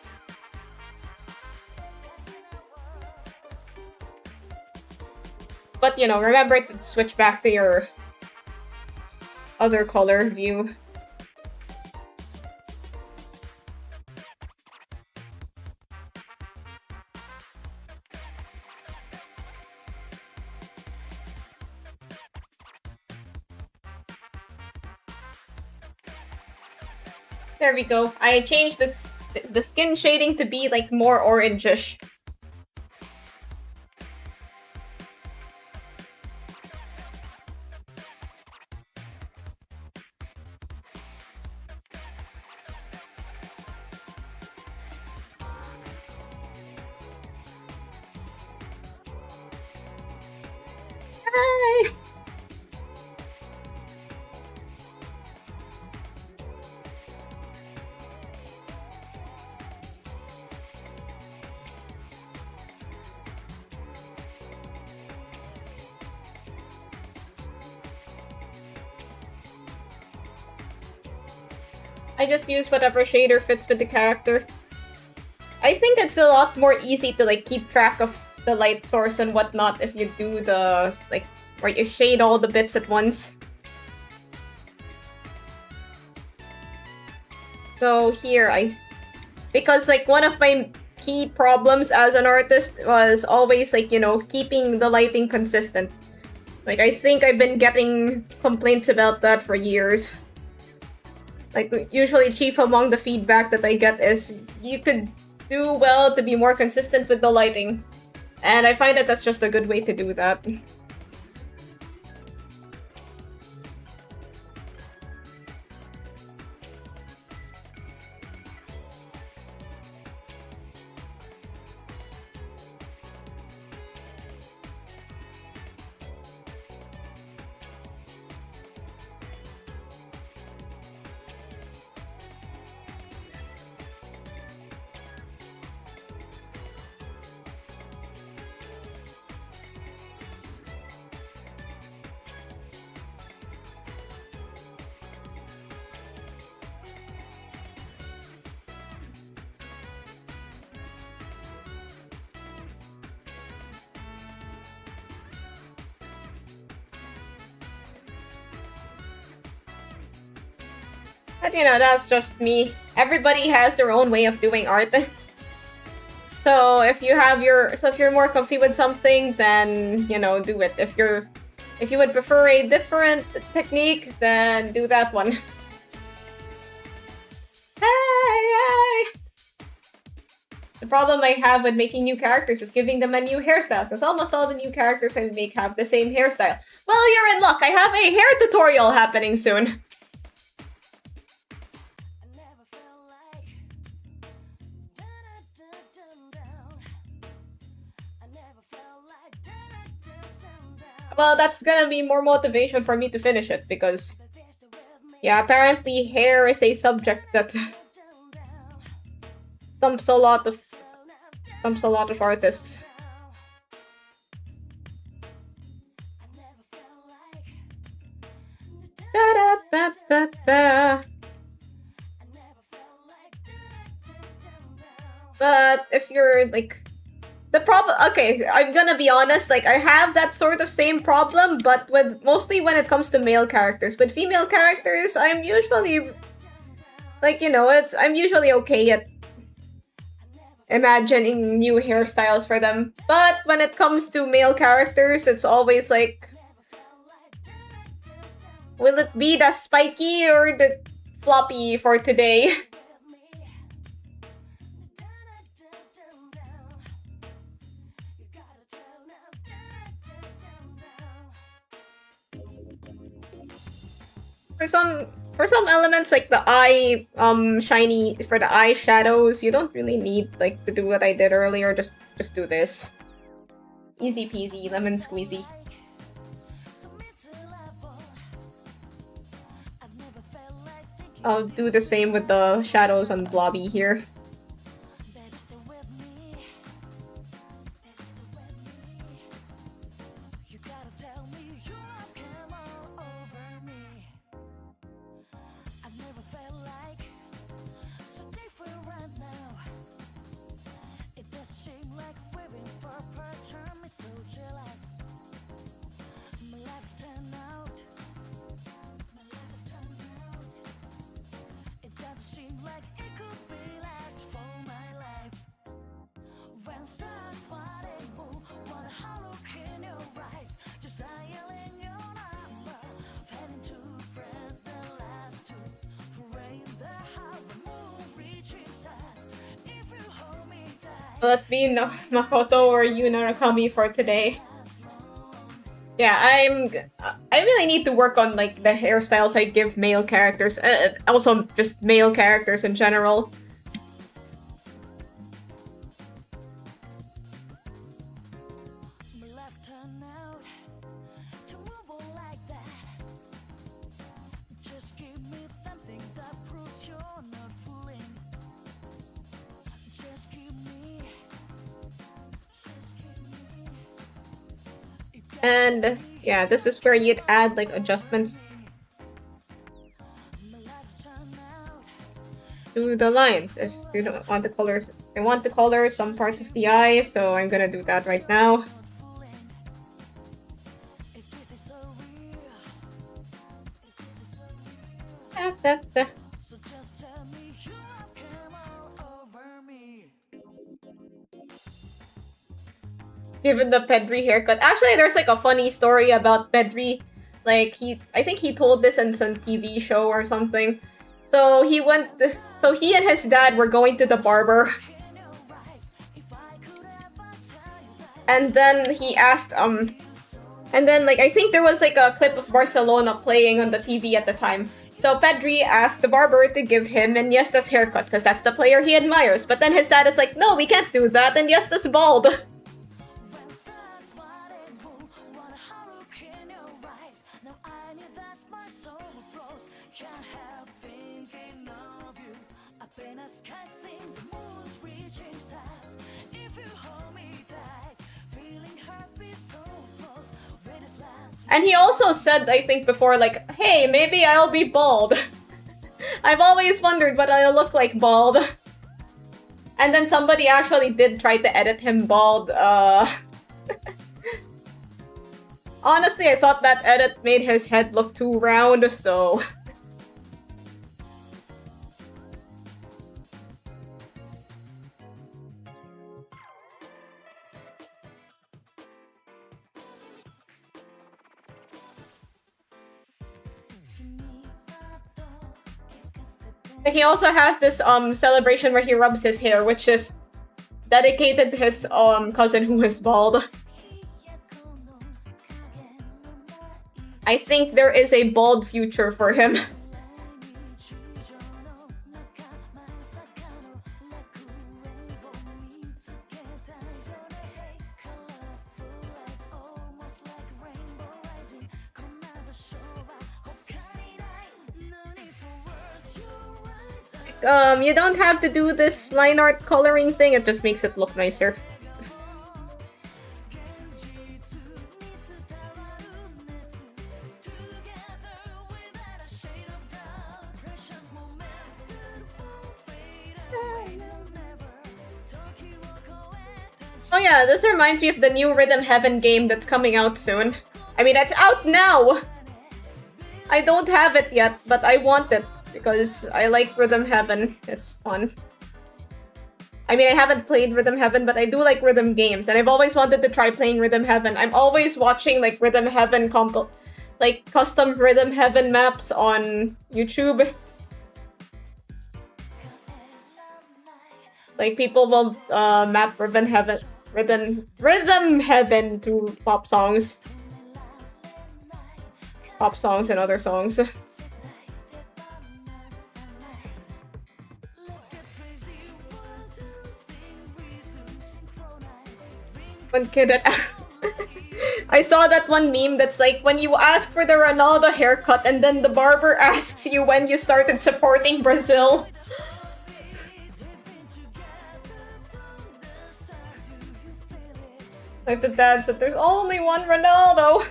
But you know, remember to switch back to your other color view. There we go. I changed the skin shading to be like more orangish. Hi! I just use whatever shader fits with the character. I think it's a lot more easy to like keep track of the light source and whatnot if you do the like where you shade all the bits at once. So here because like one of my key problems as an artist was always like, you know, keeping the lighting consistent. Like I think I've been getting complaints about that for years. Like usually chief among the feedback that I get is you could do well to be more consistent with the lighting. And I find that that's just a good way to do that. But you know, that's just me. Everybody has their own way of doing art. So if you're more comfy with something, then you know, do it. If you would prefer a different technique, then do that one. Hey! The problem I have with making new characters is giving them a new hairstyle, because almost all the new characters I make have the same hairstyle. Well, you're in luck. I have a hair tutorial happening soon. Well, that's gonna be more motivation for me to finish it because, yeah, apparently hair is a subject that stumps a lot of artists. Da da da da da. But if you're like the problem, okay, I'm gonna be honest. Like I have that sort of same problem, but with mostly when it comes to male characters. With female characters, I'm usually like I'm usually okay at imagining new hairstyles for them. But when it comes to male characters, it's always like, will it be the spiky or the floppy for today? For some elements like the eye shiny for the eye shadows, you don't really need like to do what I did earlier. Just do this. Easy peasy, lemon squeezy. I'll do the same with the shadows on Blobby here. Let me know Makoto or Yuna Nakami for today. Yeah, I really need to work on like the hairstyles I give male characters. Also, just male characters in general. And yeah, this is where you'd add like adjustments to the lines if you don't want the colors. I want to color some parts of the eye, so I'm gonna do that right now. Given the Pedri haircut. Actually, there's like a funny story about Pedri. Like I think he told this in some TV show or something. So he and his dad were going to the barber. And then he asked, and then like I think there was like a clip of Barcelona playing on the TV at the time. So Pedri asked the barber to give him Iniesta's haircut because that's the player he admires. But then his dad is like, no, we can't do that. Iniesta's bald. And he also said, I think before, like, hey, maybe I'll be bald. I've always wondered what I'll look like bald. And then somebody actually did try to edit him bald. Honestly, I thought that edit made his head look too round, so... And he also has this celebration where he rubs his hair, which is dedicated to his cousin who is bald. I think there is a bald future for him. you don't have to do this line art coloring thing, it just makes it look nicer. Oh yeah, this reminds me of the new Rhythm Heaven game that's coming out soon. I mean, it's out now! I don't have it yet, but I want it because I like Rhythm Heaven. It's fun. I mean, I haven't played Rhythm Heaven, but I do like rhythm games, and I've always wanted to try playing Rhythm Heaven. I'm always watching like Rhythm Heaven like custom Rhythm Heaven maps on YouTube. Like people will map Rhythm Heaven to pop songs and other songs. One kid that I saw that one meme that's like when you ask for the Ronaldo haircut and then the barber asks you when you started supporting Brazil. Like the dad said, there's only one Ronaldo.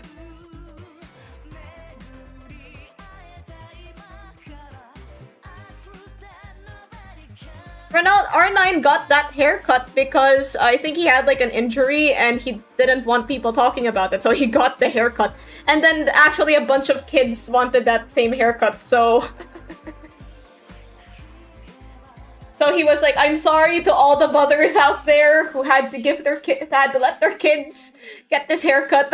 Ronaldo R9 got that haircut because I think he had like an injury and he didn't want people talking about it, so he got the haircut. And then actually a bunch of kids wanted that same haircut, so... So he was like, I'm sorry to all the mothers out there who had to give their had to let their kids get this haircut.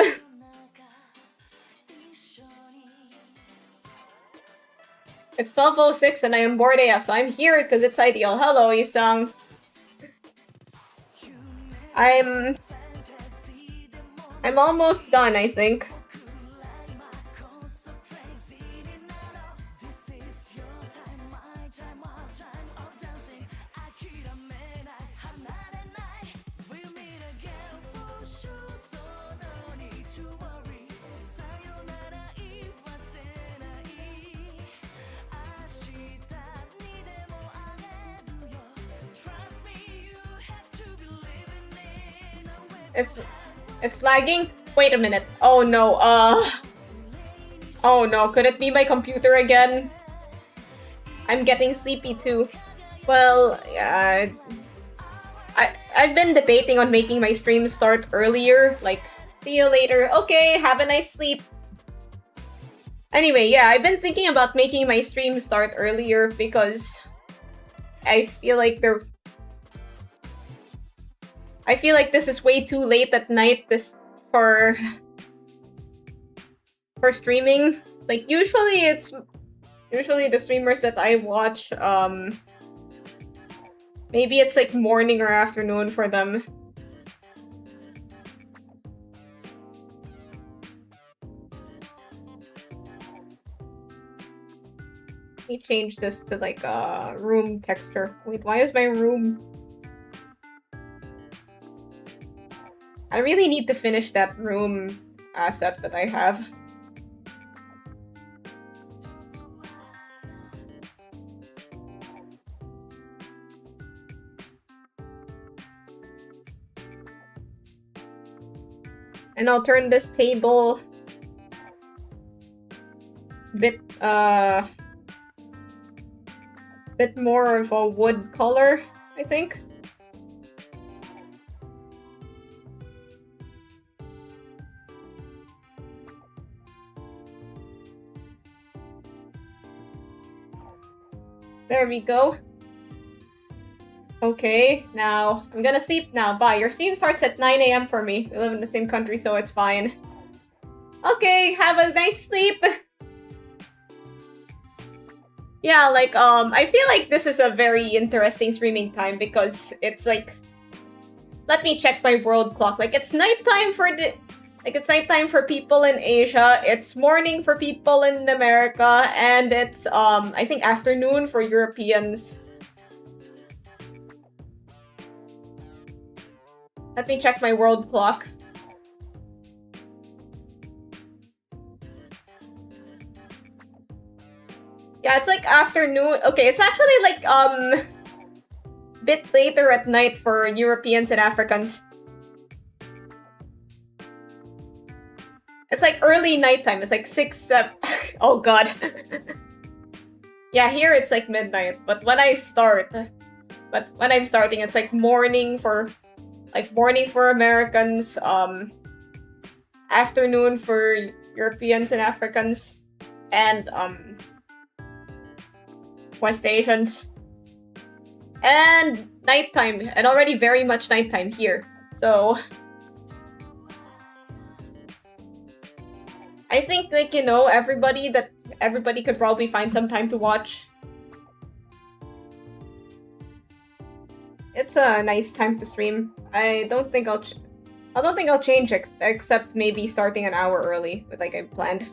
It's 12:06 and I am bored AF, so I'm here because it's ideal. Hello, Isang. I'm almost done, I think. It's lagging? Wait a minute. Oh no, oh no, could it be my computer again? I'm getting sleepy too. Well, yeah, I've been debating on making my stream start earlier, like, see you later, okay, have a nice sleep. Anyway, yeah, I've been thinking about making my stream start earlier because I feel like this is way too late at night for streaming. Like usually the streamers that I watch, maybe it's like morning or afternoon for them. Let me change this to like room texture. Wait, why is my room? I really need to finish that room asset that I have. And I'll turn this table bit more of a wood color, I think. There we go. Okay, now I'm gonna sleep now. Bye. Your stream starts at 9 AM for me. We live in the same country, so it's fine. Okay, have a nice sleep. Yeah, like, I feel like this is a very interesting streaming time because it's like... Let me check my world clock. Like, it's nighttime for the... Like, it's nighttime for people in Asia, it's morning for people in America, and it's, I think afternoon for Europeans. Let me check my world clock. Yeah, it's like afternoon. Okay, it's actually like bit later at night for Europeans and Africans. It's like early nighttime. It's like 6, 7. Oh god. Yeah, here it's like midnight. But when I'm starting, it's like morning for Americans, afternoon for Europeans and Africans, and West Asians, and nighttime, and already very much nighttime here. So I think, like, you know, everybody could probably find some time to watch. It's a nice time to stream. I don't think I'll change it, except maybe starting an hour early, but like I planned.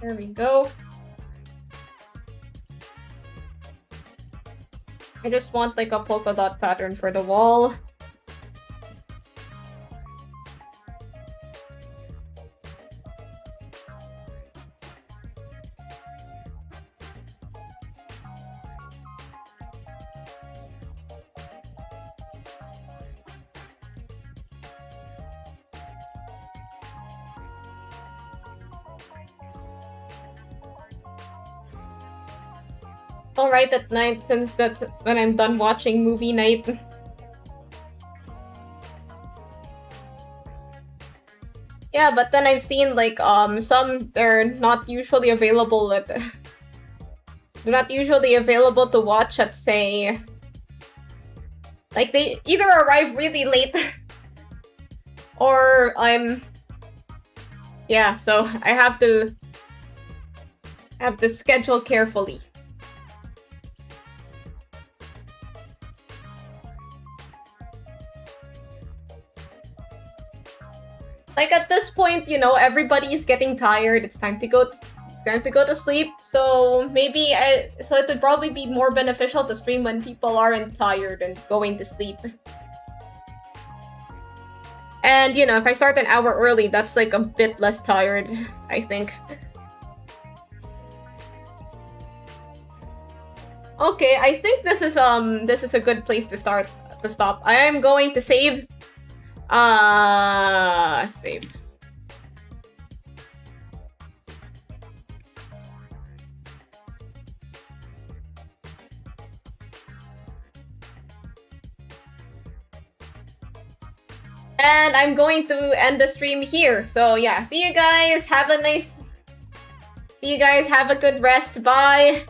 There we go. I just want like a polka dot pattern for the wall. I'll write at night since that's when I'm done watching movie night. Yeah, but then I've seen like some they're not usually available at they're not usually available to watch at, say, like they either arrive really late or yeah, so I have to schedule carefully. Like at this point, you know, everybody's getting tired. It's time to go to sleep. So maybe so it would probably be more beneficial to stream when people aren't tired and going to sleep. And you know, if I start an hour early, that's like a bit less tired, I think. Okay, I think this is a good place to stop. I am going to save. Save. And I'm going to end the stream here. So yeah, see you guys. Have a good rest. Bye.